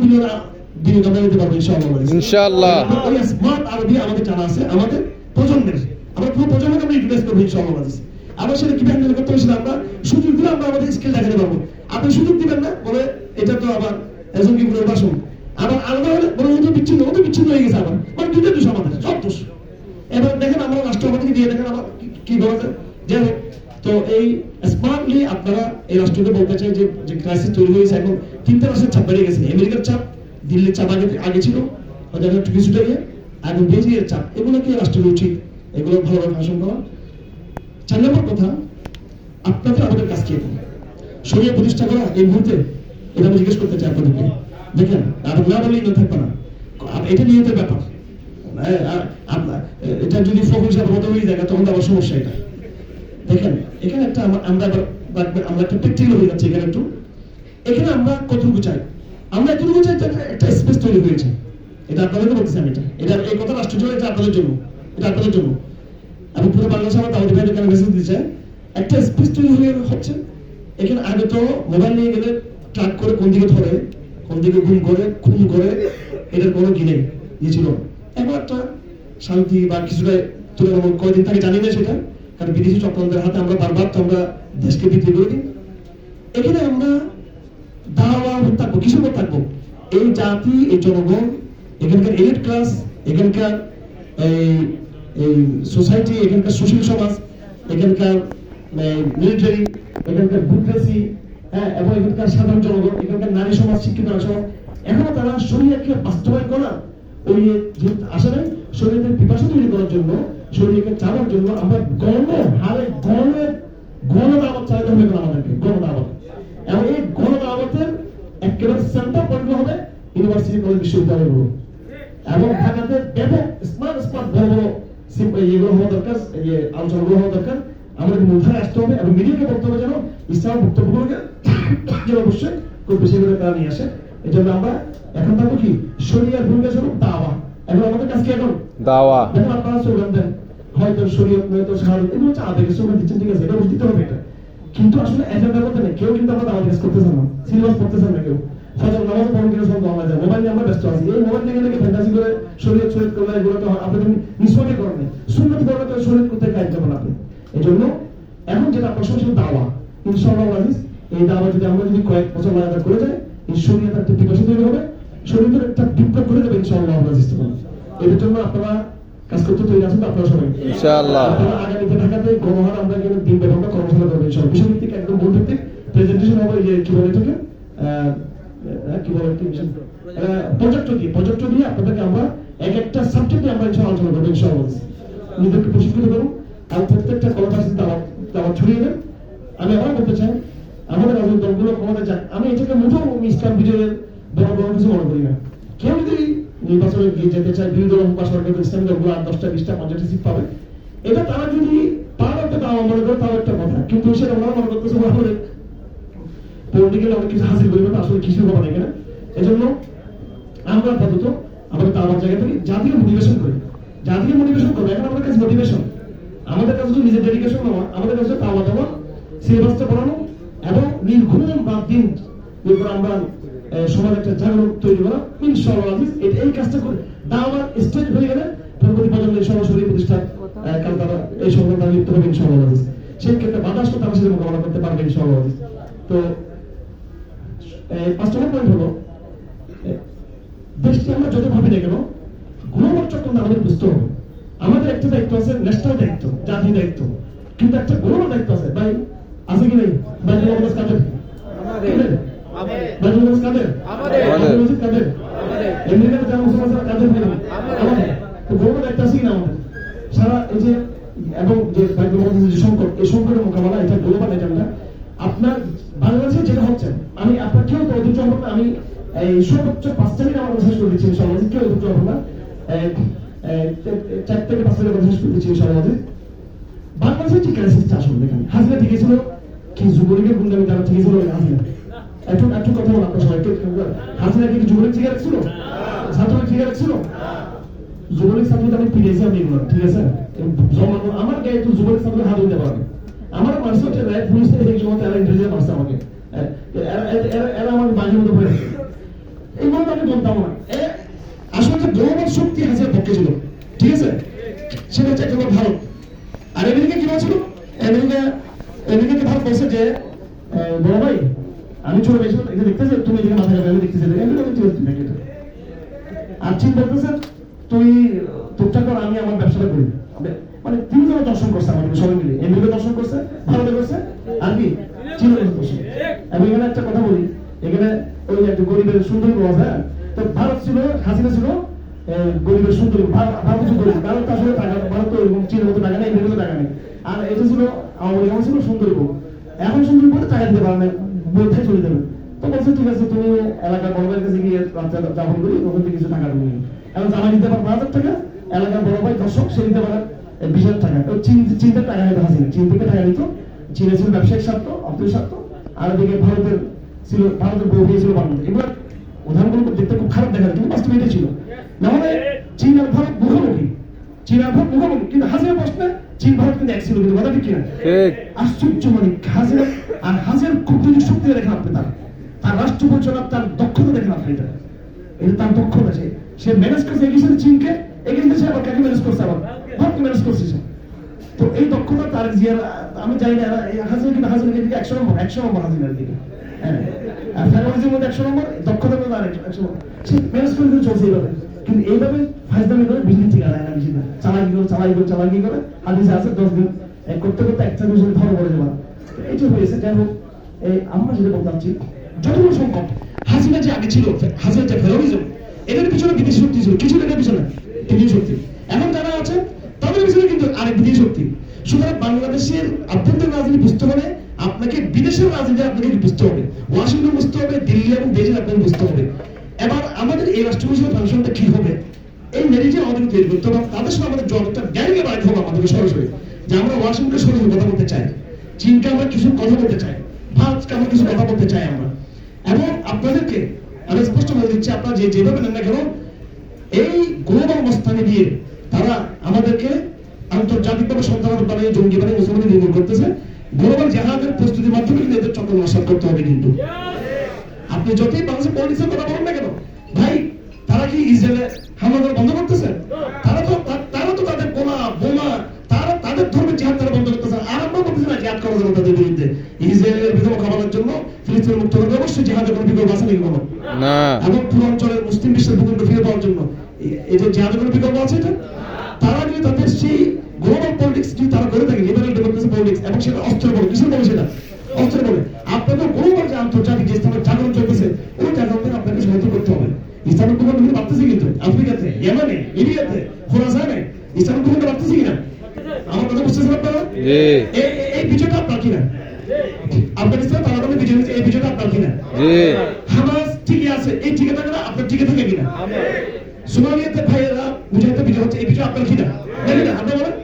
বিনিয়োগ আমরা দিতে পারবো ইনশাআল্লাহ। ওই স্মার্ট আরবি আমাদের জানা আছে আমাদের প্রজন্মের আমরা পুরো প্রজন্মকে আমরা ইউটিলাইজ করবো ইনশাআল্লাহ। আবার সেটা কি হ্যান্ডেল করতে হবে সেটা আমরা সুযোগ দিলে আমরা আমাদের স্কিল দেখাতে পারবো। আপনি সুযোগ দিবেন না বলে এটা তো আবার একজন কি বলে বাসন আবার আলাদা হলে বলে ওদের বিচ্ছিন্ন হয়ে গেছে আবার মানে দুটো দোষ আমাদের সব দোষ। এবার দেখেন আমরা রাষ্ট্র আমাদেরকে দিয়ে দেখেন আবার কি করা যায় যাই হোক। তো এই স্মার্টলি আপনারা এই রাষ্ট্রকে বলতে চাই যে ক্রাইসিস তৈরি হয়েছে এখন 3টা রাষ্ট্রের চাপ বেড়ে গেছে আমেরিকার চাপ দিল্লির চাপ আগে ছিল ওদের একটু কিছুটা গিয়ে এখন বেজিংয়ের চাপ এগুলো কি রাষ্ট্রের উচিত এগুলো ভালোভাবে ভাষণ করা। 4 নম্বর কথা আপনাদের আমাদের কাজ কি শরীয়ত প্রতিষ্ঠা করা এই মুহূর্তে এটা আমি জিজ্ঞেস করতে চাই আপনাদেরকে দেখেন আর না বললে ইমান থাকবে না এটা নিয়তের ব্যাপার এটা যদি ফখর হিসাবে মতো হয়ে যায় তখন আবার সমস্যা এটা দেখেন এখানে একটা আমরা একটা প্র্যাকটিক্যাল হয়ে যাচ্ছে এখানে একটু এখানে আমরা কতটুকু চাই আমরা এতটুকু চাই একটা স্পেস তৈরি হয়েছে এটা আপনাদেরকে বলতেছি আমি এটা এই কথা রাষ্ট্র জন্য এটা আপনাদের জন্য আমি পুরো বাংলাদেশে আমার দাউদি ভাইদের কাছে মেসেজ দিতে চাই একটা স্পেস তৈরি হয়ে হচ্ছে এখানে আগে তো মোবাইল নিয়ে গেলে ট্র্যাক করে কোন দিকে ধরে কোন দিকে খুন করে এটার কোনো গিনে ছিল এখন একটা শান্তি বা কিছুটা তুলে কয়েকদিন থেকে জানি না সেটা কারণ বিদেশি চক্রান্তের হাতে আমরা বারবার তো আমরা দেশকে বিক্রি করে দিই। এখানে আমরা দাওয়া থাকবো কিসের উপর থাকবো এই জাতি এই জনগণ এখানকার এলিট ক্লাস এখানকার এই সোসাইটি এখানকার সুশীল সমাজ এখানকার মিলিটারি এখানকার ব্যুরোক্রেসি হ্যাঁ, এবং এখানকার সাধারণ জনগণ, এখানকার নারী সমাজ, শিক্ষিত নারী সমাজ, এখনো তারা শরীয়তকে বাস্তবায়ন করার ওই যে আসে নাই, শরীয়তের পিপাসা তৈরি করার জন্য, শরীয়তকে চালার জন্য আমরা হারে গণদাওয়াত চালাতে হবে এখন আমাদেরকে, গণদাওয়াত। এবং এই গণদাওয়াতের একেবারে সেন্টার পয়েন্ট হবে ইউনিভার্সিটি, কলেজ, বিশ্ববিদ্যালয়গুলো, এবং ঢাকাতে ব্যাপক স্মার্ট বড় বড় এগুলো হওয়া দরকার, আলোচনাগুলো হওয়া দরকার। আমাদের মূলধারে আসতে হবে এবং মিডিয়াকে বলতে হবে যেন ইসলাম বক্তব্যগুলোকে যেন অবশ্যই খুব বেশি করে তারা নিয়ে আসে। এই জন্য আমরা এখন থাকবো কি শরীয়তের ভূমিকা স্বরূপ দাওয়া। এখন আমাদের কাছে এখন দাওয়া। দেখুন আপনারা স্লোগান দেন, হয়তো শরীয়ত নয়তো শাহাদাত, এগুলো হচ্ছে আবেগের স্লোগান দিচ্ছেন, ঠিক আছে, এটা দিতে হবে এটা, কিন্তু আসলে এজেন্ডা করতে নেই। কেউ কিন্তু আমরা দাওয়াত কাজ করতেছেন না, সিলেবাস পড়তেছেন না কেউ। ফজর নামাজ পড়ুন কিন্তু সব দোয়া যায়, মোবাইল নিয়ে আমরা ব্যস্ত আছি। এই মোবাইল থেকে থেকে ফ্যান্টাসি করে শরীয়ত করলে এগুলো তো আপনি নিঃস্বার্থে করেন না, সুন্নত করলে তো শরীয়ত করতে কাজ যাবেন আপনি। এই জন্য এখন যেটা প্রশ্ন ছিল দাওয়া, ইনশাআল্লাহ আজিজ, এই দাওয়া যদি আমরা যদি কয়েক বছর লাগাতার করে যাই, এই শরীয়ত একটা বিকশিত হবে, শরীয়তের একটা বিপ্লব করে দেবে ইনশাআল্লাহ আজিজ। এর জন্য আপনারা কাজ করতে তৈরি আছেন আপনারা সবাই ইনশাআল্লাহ। আপনারা আগামীতে ঢাকাতে গণহার আমরা এখানে দিন ব্যাপক কর্মশালা করবো ইনশাআল্লাহ, বিষয়ভিত্তিক একদম মূল ভিত্তিক প্রেজেন্টেশন হবে। এই যে কি বলে এটাকে প্রজেক্ট দিয়ে আপনাদেরকে আমরা এক একটা সাবজেক্টে আমরা ইনশাআল্লাহ আলোচনা করবো ইনশাআল্লাহ। নিজেদেরকে প্রশিক্ষিত করুন আর প্রত্যেকটা কলেজ দাওয়াত ছড়িয়ে দেন। আমি আবার বলতে চাই, আমাদের রাজনৈতিক দলগুলো ক্ষমতা চায়, আমি এটাকে মোটেও ইসলাম বিজয়ের বড় বড় কিছু মনে করি না। কেউ যদি নির্বাচনে গিয়ে যেতে চায়, বিরোধী দল বা সরকার ইসলামী দলগুলো 10টা 20টা 50টা সিট পাবে, এটা তারা যদি পার একটা দাওয়া মনে করে তাও একটা কথা, কিন্তু সেটা আমরা মনে করতেছে আমাদের পলিটিক্যালি অনেক কিছু হাসিল করি, আসলে কিছু হবে না এখানে। এই জন্য আমরা আপাতত আমাদের দাওয়ার জায়গা থেকে জাতিকে মোটিভেশন করি, জাতিকে মোটিভেশন করবো। এখন আমাদের কাছে মোটিভেশন, আমাদের কাছে শুধু নিজের ডেডিকেশন নেওয়া, আমাদের কাছে দাওয়া দেওয়া, সিলেবাসটা পড়ানো এবং নির্ঘুম রাত দিন এরপর আমরা সমাজ একটা জাগরণ তৈরি করা ইনশাআল্লাহ আজিজ। এই কাজটা করে দাওয়ার স্টেজ হয়ে গেলে পরবর্তী প্রজন্মের সরাসরি প্রতিষ্ঠা কারণ তারা এই সংগ্রাম তারা লিপ্ত হবে ইনশাআল্লাহ আজিজ। সেই ক্ষেত্রে বাধা আসলে তারা সেটা মোকাবেলা করতে পারবে ইনশাআল্লাহ আজিজ। তো 5 নম্বর পয়েন্ট হলো, দেশটি আমরা যত ভাবি না কেন গ্লোবাল চক্রান্ত আমাদের বুঝতে হবে। আমাদের একটা দায়িত্ব আছে, ন্যাশনাল দায়িত্ব, জাতীয় দায়িত্ব, কিন্তু একটা গ্লোবাল দায়িত্ব আছে ভাই, আছে কি নাই? বাইতুল মুকাদ্দাস কাদের? বাইতুল মুকাদ্দাস কাদের? মসজিদ কাদের? আমেরিকাতে যারা মুসলমানরা কাদের? আমাদের। তো গ্লোবাল দায়িত্ব আছে কি না আমাদের? সারা এই যে এবং যে বাইতুল মুকাদ্দাসের যে সংকট, এই সংকটের মোকাবেলা এটা গ্লোবাল এজেন্ডা। আপনার বাংলাদেশে যেটা হচ্ছে, আমি আপনার কেউ তো অধৈর্য হবেন না, আমি এই সর্বোচ্চ 5 মিনিট আমার শেষ করে দিচ্ছি ইনশাআল্লাহ, কেউ অধৈর্য হবেন না, 4 থেকে 5 মিনিট শেষ করে দিচ্ছি ইনশাআল্লাহ। বাংলাদেশে যে ক্রাইসিসটা আসলে দেখেন, হাসিনা ঠিক ছিল কি যুবলীগের গুন্ডামি যারা ঠিক ছিল হাসিনা, একটু কথা বলা আপনার সবাই, হাসিনা কি যুবলীগ ঠিক রাখছিল? ছাত্রলীগ ঠিক রাখছিল? যুবলীগ ছাত্রলীগ আমি পিড়িয়েছি আমি এগুলো, ঠিক আছে? আমার গায়ে একটু যুবলীগ ছাত্রলীগ হাত দিতে পারবে, আমার মানুষ হচ্ছে রায় পুলিশ থেকে দেখি সময় তারা ইন্টারভিউ মারছে আমাকে, এরা আমাকে বাজির মতো পড়ে গেছে, এইগুলো তো আমি বলতাম না। আসলে যে গ্লোবাল শক্তি হাসিনার পক্ষে ছিল, ঠিক আছে, সেটা হচ্ছে একটা ভারত। আর আমেরিকা কি বলছিল? আমেরিকাকে ভারত বলছে যে বড় ভাই আমি ছোট বেশি এটা দেখতেছে, তুমি এদিকে মাথা যাবে, আমি দেখতেছি আর চীন বলতেছে তুই টুকটাক কর, আমি আমার ব্যবসাটা করি। মানে 3 জন দর্শন করছে আমাদের সবাই মিলে, আমেরিকা দর্শন করছে, ভারতে করছে, আর কি চীন দর্শন। আমি এখানে একটা কথা বলি, এখানে ওই একটা গরিবের সুন্দরী বলা যায়, তো ভারত ছিল, হাসিনা ছিল গরিবের সুন্দরী, ভারত ছিল গরিব, ভারত আসলে টাকা, ভারত তো চীনের মতো টাকা নেই, আমেরিকার টাকা নেই, আর এটা ছিল আমাদের কেমন ছিল সুন্দরী বউ। এখন সুন্দরী বলতে টাকা দিতে পারে না, বলতে চলে যাবে, তো বলছে ঠিক আছে তুমি এলাকার বড় ভাইয়ের কাছে গিয়ে যাপন করি, ওখান থেকে কিছু টাকা নিয়ে এখন জামা দিতে পারো 5,000 টাকা, এলাকার বড় ভাই দর্শক সে দিতে পারে 20,000 টাকা। চীনের টাকা নিতে হাসিনা, চীন থেকে টাকা নিত, চীনে ছিল ব্যবসায়িক স্বার্থ, অর্থনৈতিক স্বার্থ, আর এদিকে ভারতের ছিল, ভারতের বউ ছিল বাংলাদেশ। এগুলো উদাহরণগুলো দেখতে খুব খারাপ দেখা যায়, কিন্তু বাস্তবে এটা ছিল। নাহলে চীন আর ভারত মুখোমুখি, চীন আর ভারত মুখোমুখি, কিন্তু হাসিনা প্রশ্নে চীন ভারত কিন্তু এক ছিল, কিন্তু কথা ঠিক কিনা? আশ্চর্য মানে হাসিনা আর হাসিনার কূটনৈতিক শক্তি দেখেন আপনি, তার রাষ্ট্র পরিচালনা, তার দক্ষতা দেখেন আপনি, এটা তার দক্ষতা, সে ম্যানেজ করছে এগিয়েছে চীনকে, এগিয়েছে আবার কাকে ম্যানেজ করছে, আবার ভারতকে ম্যানেজ করছে সে। তো এই দক্ষতা তার জিয়ার, আমি জানি না হাসিনা কিন্তু হাসিনার দিকে 100 নম্বর হাসিনার দিকে, হ্যাঁ, আর ফেরোজির মধ্যে 100 নম্বর, দক্ষতার মধ্যে আর 100 নম্বর, সে ম্যানেজ করে চলছে এইভাবে। কিন্তু এইভাবে ফাইজদামি করে বিজলি ঠিক আয় না, বেশি না, চালাকি করে হাদিসে আছে 10 দিন করতে করতে একটা বিষয় ধরা পড়ে যাওয়া, এইটা হয়েছে। যাই হোক, আমরা যেটা বলতে চাচ্ছি যতগুলো সম্ভব হাসিনা যে আগে ছিল, হাসিনা যে ফেরোরিজম, এটার পিছনে বিদেশি শক্তি ছিল, কিছু এটার পিছনে বিদেশি শক্তি। এখন যারা আছে তাদের পিছনে কিন্তু আরেক বিদেশি শক্তি। সুতরাং বাংলাদেশের আভ্যন্তরীণ রাজনীতি বুঝতে হলে আপনাকে বিদেশের রাজনীতি আপনাকে বুঝতে হবে, ওয়াশিংটন বুঝতে হবে, দিল্লি এবং বেজিং আপনাকে বুঝতে হবে। এবার আমাদের এই রাষ্ট্রপরিষদ ফাংশনটা কি হবে, এই ন্যারেটিভ আমাদের তৈরি করতে হবে। তাদের সাথে আমাদের জবাবটা গ্যারিয়ে বাড়াতে হবে আমাদেরকে সরাসরি, যে আমরা ওয়াশিংটনের সরাসরি কথা বলতে চাই, চীনকে আমরা কিছু কথা বলতে চাই, ভারতকে আমরা কিছু কথা বলতে চাই আমরা। এবং আপনাদেরকে আমি স্পষ্ট বলে দিচ্ছি, আপনারা যেভাবে নেন না কেন, এই গ্লোবাল অবস্থানে দিয়ে তারা আমাদেরকে আন্তর্জাতিকভাবে সন্ত্রাসবাদ বানিয়ে, জঙ্গি বানিয়ে মুসলমান নির্মূল করতেছে। গ্লোবাল জাহাজের প্রস্তুতির মাধ্যমে কিন্তু এদের চক্র নস্বাত করতে হবে। কিন্তু আপনি যতই বাংলাদেশের পলিটিক্সের কথা বলেন না কেন ভাই, তারা কি ইসরায়েলে হামলা করা বন্ধ করতেছে? তারা তো তাদের বোমা তাদের ধর্মের জিহাদ তারা বন্ধ করতেছে। আর আমরা বলতেছি না জিহাদ করা যাবে তাদের বিরুদ্ধে, ইসরায়েলের বিরুদ্ধে মোকাবেলার জন্য ফিলিস্তিনের মুক্ত করতে অবশ্যই জিহাদের কোনো বিকল্প আছে নাকি কোনো? না। এবং পুরো অঞ্চলের মুসলিম বিশ্বের ভূখণ্ড ফিরে পাওয়ার জন্য এই যে জিহাদের কোনো বিকল্প আছে এটা? তারা যদি তাদের সেই গ্লোবাল পলিটিক্স যদি তারা করে থাকে, লিবারেল ডেমোক্রেসি পলিটিক্স, এবং সেটা অস্ত্র বলে, কিসের বলে সেটা? অস্ত্র বলে। আপনাদের গ্লোবাল যে আন্তর্জাতিক যে ইসলামের জাগরণ চলতেছে, ওই জাগরণকে আপনাকে সমর্থন করতে হবে। ইসলামের ভূখণ্ড কিন্তু বাড়তেছে, কিন্তু আফ্রিকাতে, ইয়েমেনে, লিবিয়াতে, খোরাসানে ইসলামের ভূখণ্ড বাড়তেছে কিনা? আমার কথা বুঝতেছেন আপনারা? এই বিজয়টা আপনার কিনা? আফগানিস্তান তালেবানের বিজয় হয়েছে, এই বিজয়টা আপনার কিনা? হামাস ঠিকই আছে, এই টিকে থাকে না, আপনার টিকে থাকে কিনা? সোমালিয়াতে ভাইয়েরা মুজাহিদে বিজয় হচ্ছে, এই বিজয় আপনার কিনা? জানি না, আপনি বলেন।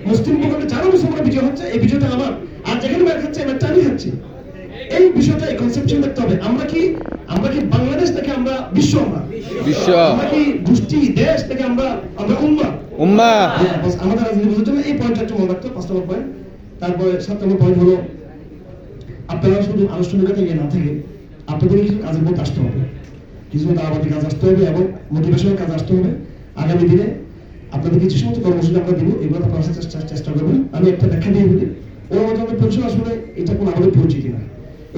মুসলিম ভূখণ্ডে যারা মুসলমানরা বিজয় হচ্ছে, এই বিজয়টা আমার। আর যেখানে মেরে খাচ্ছে, এই ম্যাচটা আমি খাচ্ছি। এই বিষয়টা, এই কনসেপশন দেখতে হবে। আমরা কি বাংলাদেশ থেকে আমরা বিশ্ব, আমরা কি গোষ্ঠী দেশ থেকে আমরা উম্মাহ। আমাদের রাজনীতি বোঝার জন্য এই পয়েন্টটা একটু মনে রাখতে, 5 নম্বর পয়েন্ট। তারপরে 7 নম্বর পয়েন্ট হলো, আপনারা শুধু আনুষ্ঠানিকতা ইয়ে না থেকে আপনাদের কিছু কাজের মধ্যে আসতে হবে, কিছু দাওয়াতি কাজ আসতে হবে এবং মোটিভেশনাল কাজ আসতে হবে। আগামী দিনে আপনাদের কিছু সমস্ত কর্মসূচি আমরা দিব, এগুলো আপনারা চেষ্টা করবেন। আমি একটা ব্যাখ্যা দিয়ে দিই, ওর মধ্যে আমাদের পরিচয় আসলে এটা কোনো আমাদের পরিচিতি না,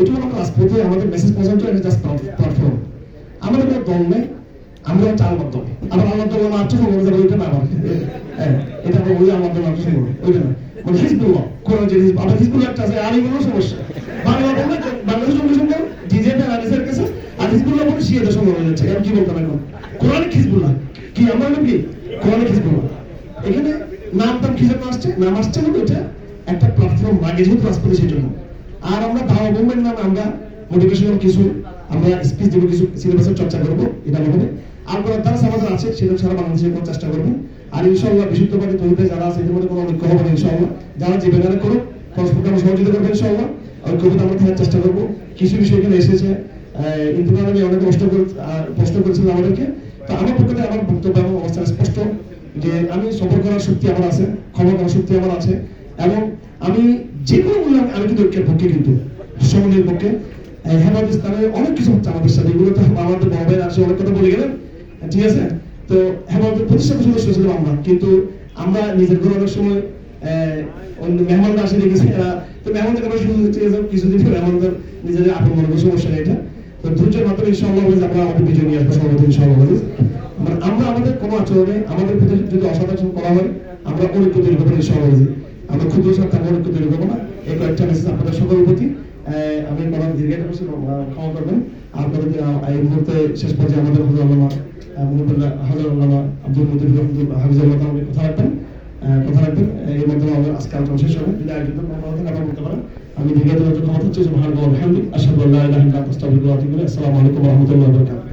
এটা হলো রাজপথে আমাদের মেসেজ পৌঁছানোর জন্য জাস্ট প্ল্যাটফর্ম। আমাদের কোনো দল নেই, আমরা হচ্ছে আল্লাহর দল। আবার আল্লাহর দল আমার আত্মসংগঠন যাবে, ওইটা না, আবার এটা আমরা ওই আল্লাহর দল আত্মসংগঠন, ওইটা না, মানে হিজবুল্লাহ, কোরআন যে হিজব, আবার হিজবুল্লাহ একটা আছে, আর এগুলো সমস্যা। বাংলা বললে বাংলাদেশ সংগঠন জিজেটা হাদিসের কাছে, আর হিজবুল্লাহ বলে শিয়াদের সংগঠন হয়ে যাচ্ছে। আমি কি বলতাম এখন? কোরআনিক হিজবুল্লাহ কি, আমরা নাম কি? Quranic Hezbollah. এখানে নামটা কি জন্য আসছে? নাম আসছে বলে এটা একটা প্ল্যাটফর্ম লাগে যেহেতু রাজপথে, সেই জন্য। আর আমরা দাওয়া মুভমেন্ট নামে আমরা মোটিভেশনাল কিছু আমরা স্পিচ দেবো, কিছু সিলেবাসের চর্চা করবো, এটা হবে। আর দ্বারা আমাদের আছে, সেটা সারা বাংলাদেশে করার চেষ্টা করবো। আর ইনশাআল্লাহ বিশুদ্ধবাদী তৈরিতে যারা আছে, এদের মধ্যে কোনো ঐক্য হবে না ইনশাআল্লাহ। যারা যে ব্যানারে করুক, পরস্পরকে আমরা সহযোগিতা করবো ইনশাআল্লাহ। ঐক্যবদ্ধ আমরা থাকার চেষ্টা করবো। কিছু বিষয় এখানে এসেছে, ইন্টারনাল আমি অনেক প্রশ্ন করেছিলাম আমাদেরকে। তো আমার পক্ষে আমার বক্তব্য এবং অবস্থান স্পষ্ট যে আমি সফর করার শক্তি আমার আছে, ক্ষমা করার শক্তি আমার আছে, এবং আমি যে কোনো মূল্য আমি কিন্তু ঐক্যের পক্ষে, কিন্তু সমন্বয়ের পক্ষে। হেফাজত ইসলামের অনেক কিছু হচ্ছে আমাদের সাথে, এগুলো তো আমাদের বড় ভাইয়ের আসে, অনেক কথা বলে গেলেন, ঠিক আছে। তো হেফাজতের প্রতিষ্ঠাতা সদস্য ছিলাম আমরা, কিন্তু আমরা নিজের ঘরে অনেক সময় মেহমানরা আসে দেখেছি, তো মেহমানদের কথা শুরু হচ্ছে কিছুদিন মেহমানদের নিজেদের আপন মনে সমস্যা নেই। এটা তো ধৈর্যের মাধ্যমে ইনশাআল্লাহ আমরা আমাদের বিজয় নিয়ে আসবো সর্বদা ইনশাআল্লাহ। মানে আমরা আমাদের কোনো আচরণে আমাদের ভিতরে যদি অসদাচরণ করা হয়, আমরা ঐক্য তৈরি করবো ইনশাআল্লাহ। আমরা ক্ষুদ্র স্বার্থে আমরা ঐক্য তৈরি করবো না। এই কয়েকটা মেসেজ আপনাদের সকলের প্রতি। আমি বলার দীর্ঘায়িত করছি, ক্ষমা করবেন। আপনাদের এই মুহূর্তে শেষ পর্যায়ে আমাদের হুজুর আল্লামা হাজর আল্লামা আব্দুল মতিউর হাফিজাল্লাহ কথা রাখবেন। এর মাধ্যমে আমাদের আজকে আলোচনা শেষ হবে। যদি আরেকজন কথা বলতে পারেন, আমি দীর্ঘায়িত ক্ষমা হচ্ছে। সুবহানাল্লাহি ওয়া বিহামদিহি, আশহাদু আল্লা ইলাহা ইল্লা আনতা, আস্তাগফিরুকা ওয়া আতুবু ইলাইহি। আসসালামু আলাইকুম ওয়া রাহমাতুল্লাহি ওয়া বারাকাতুহু।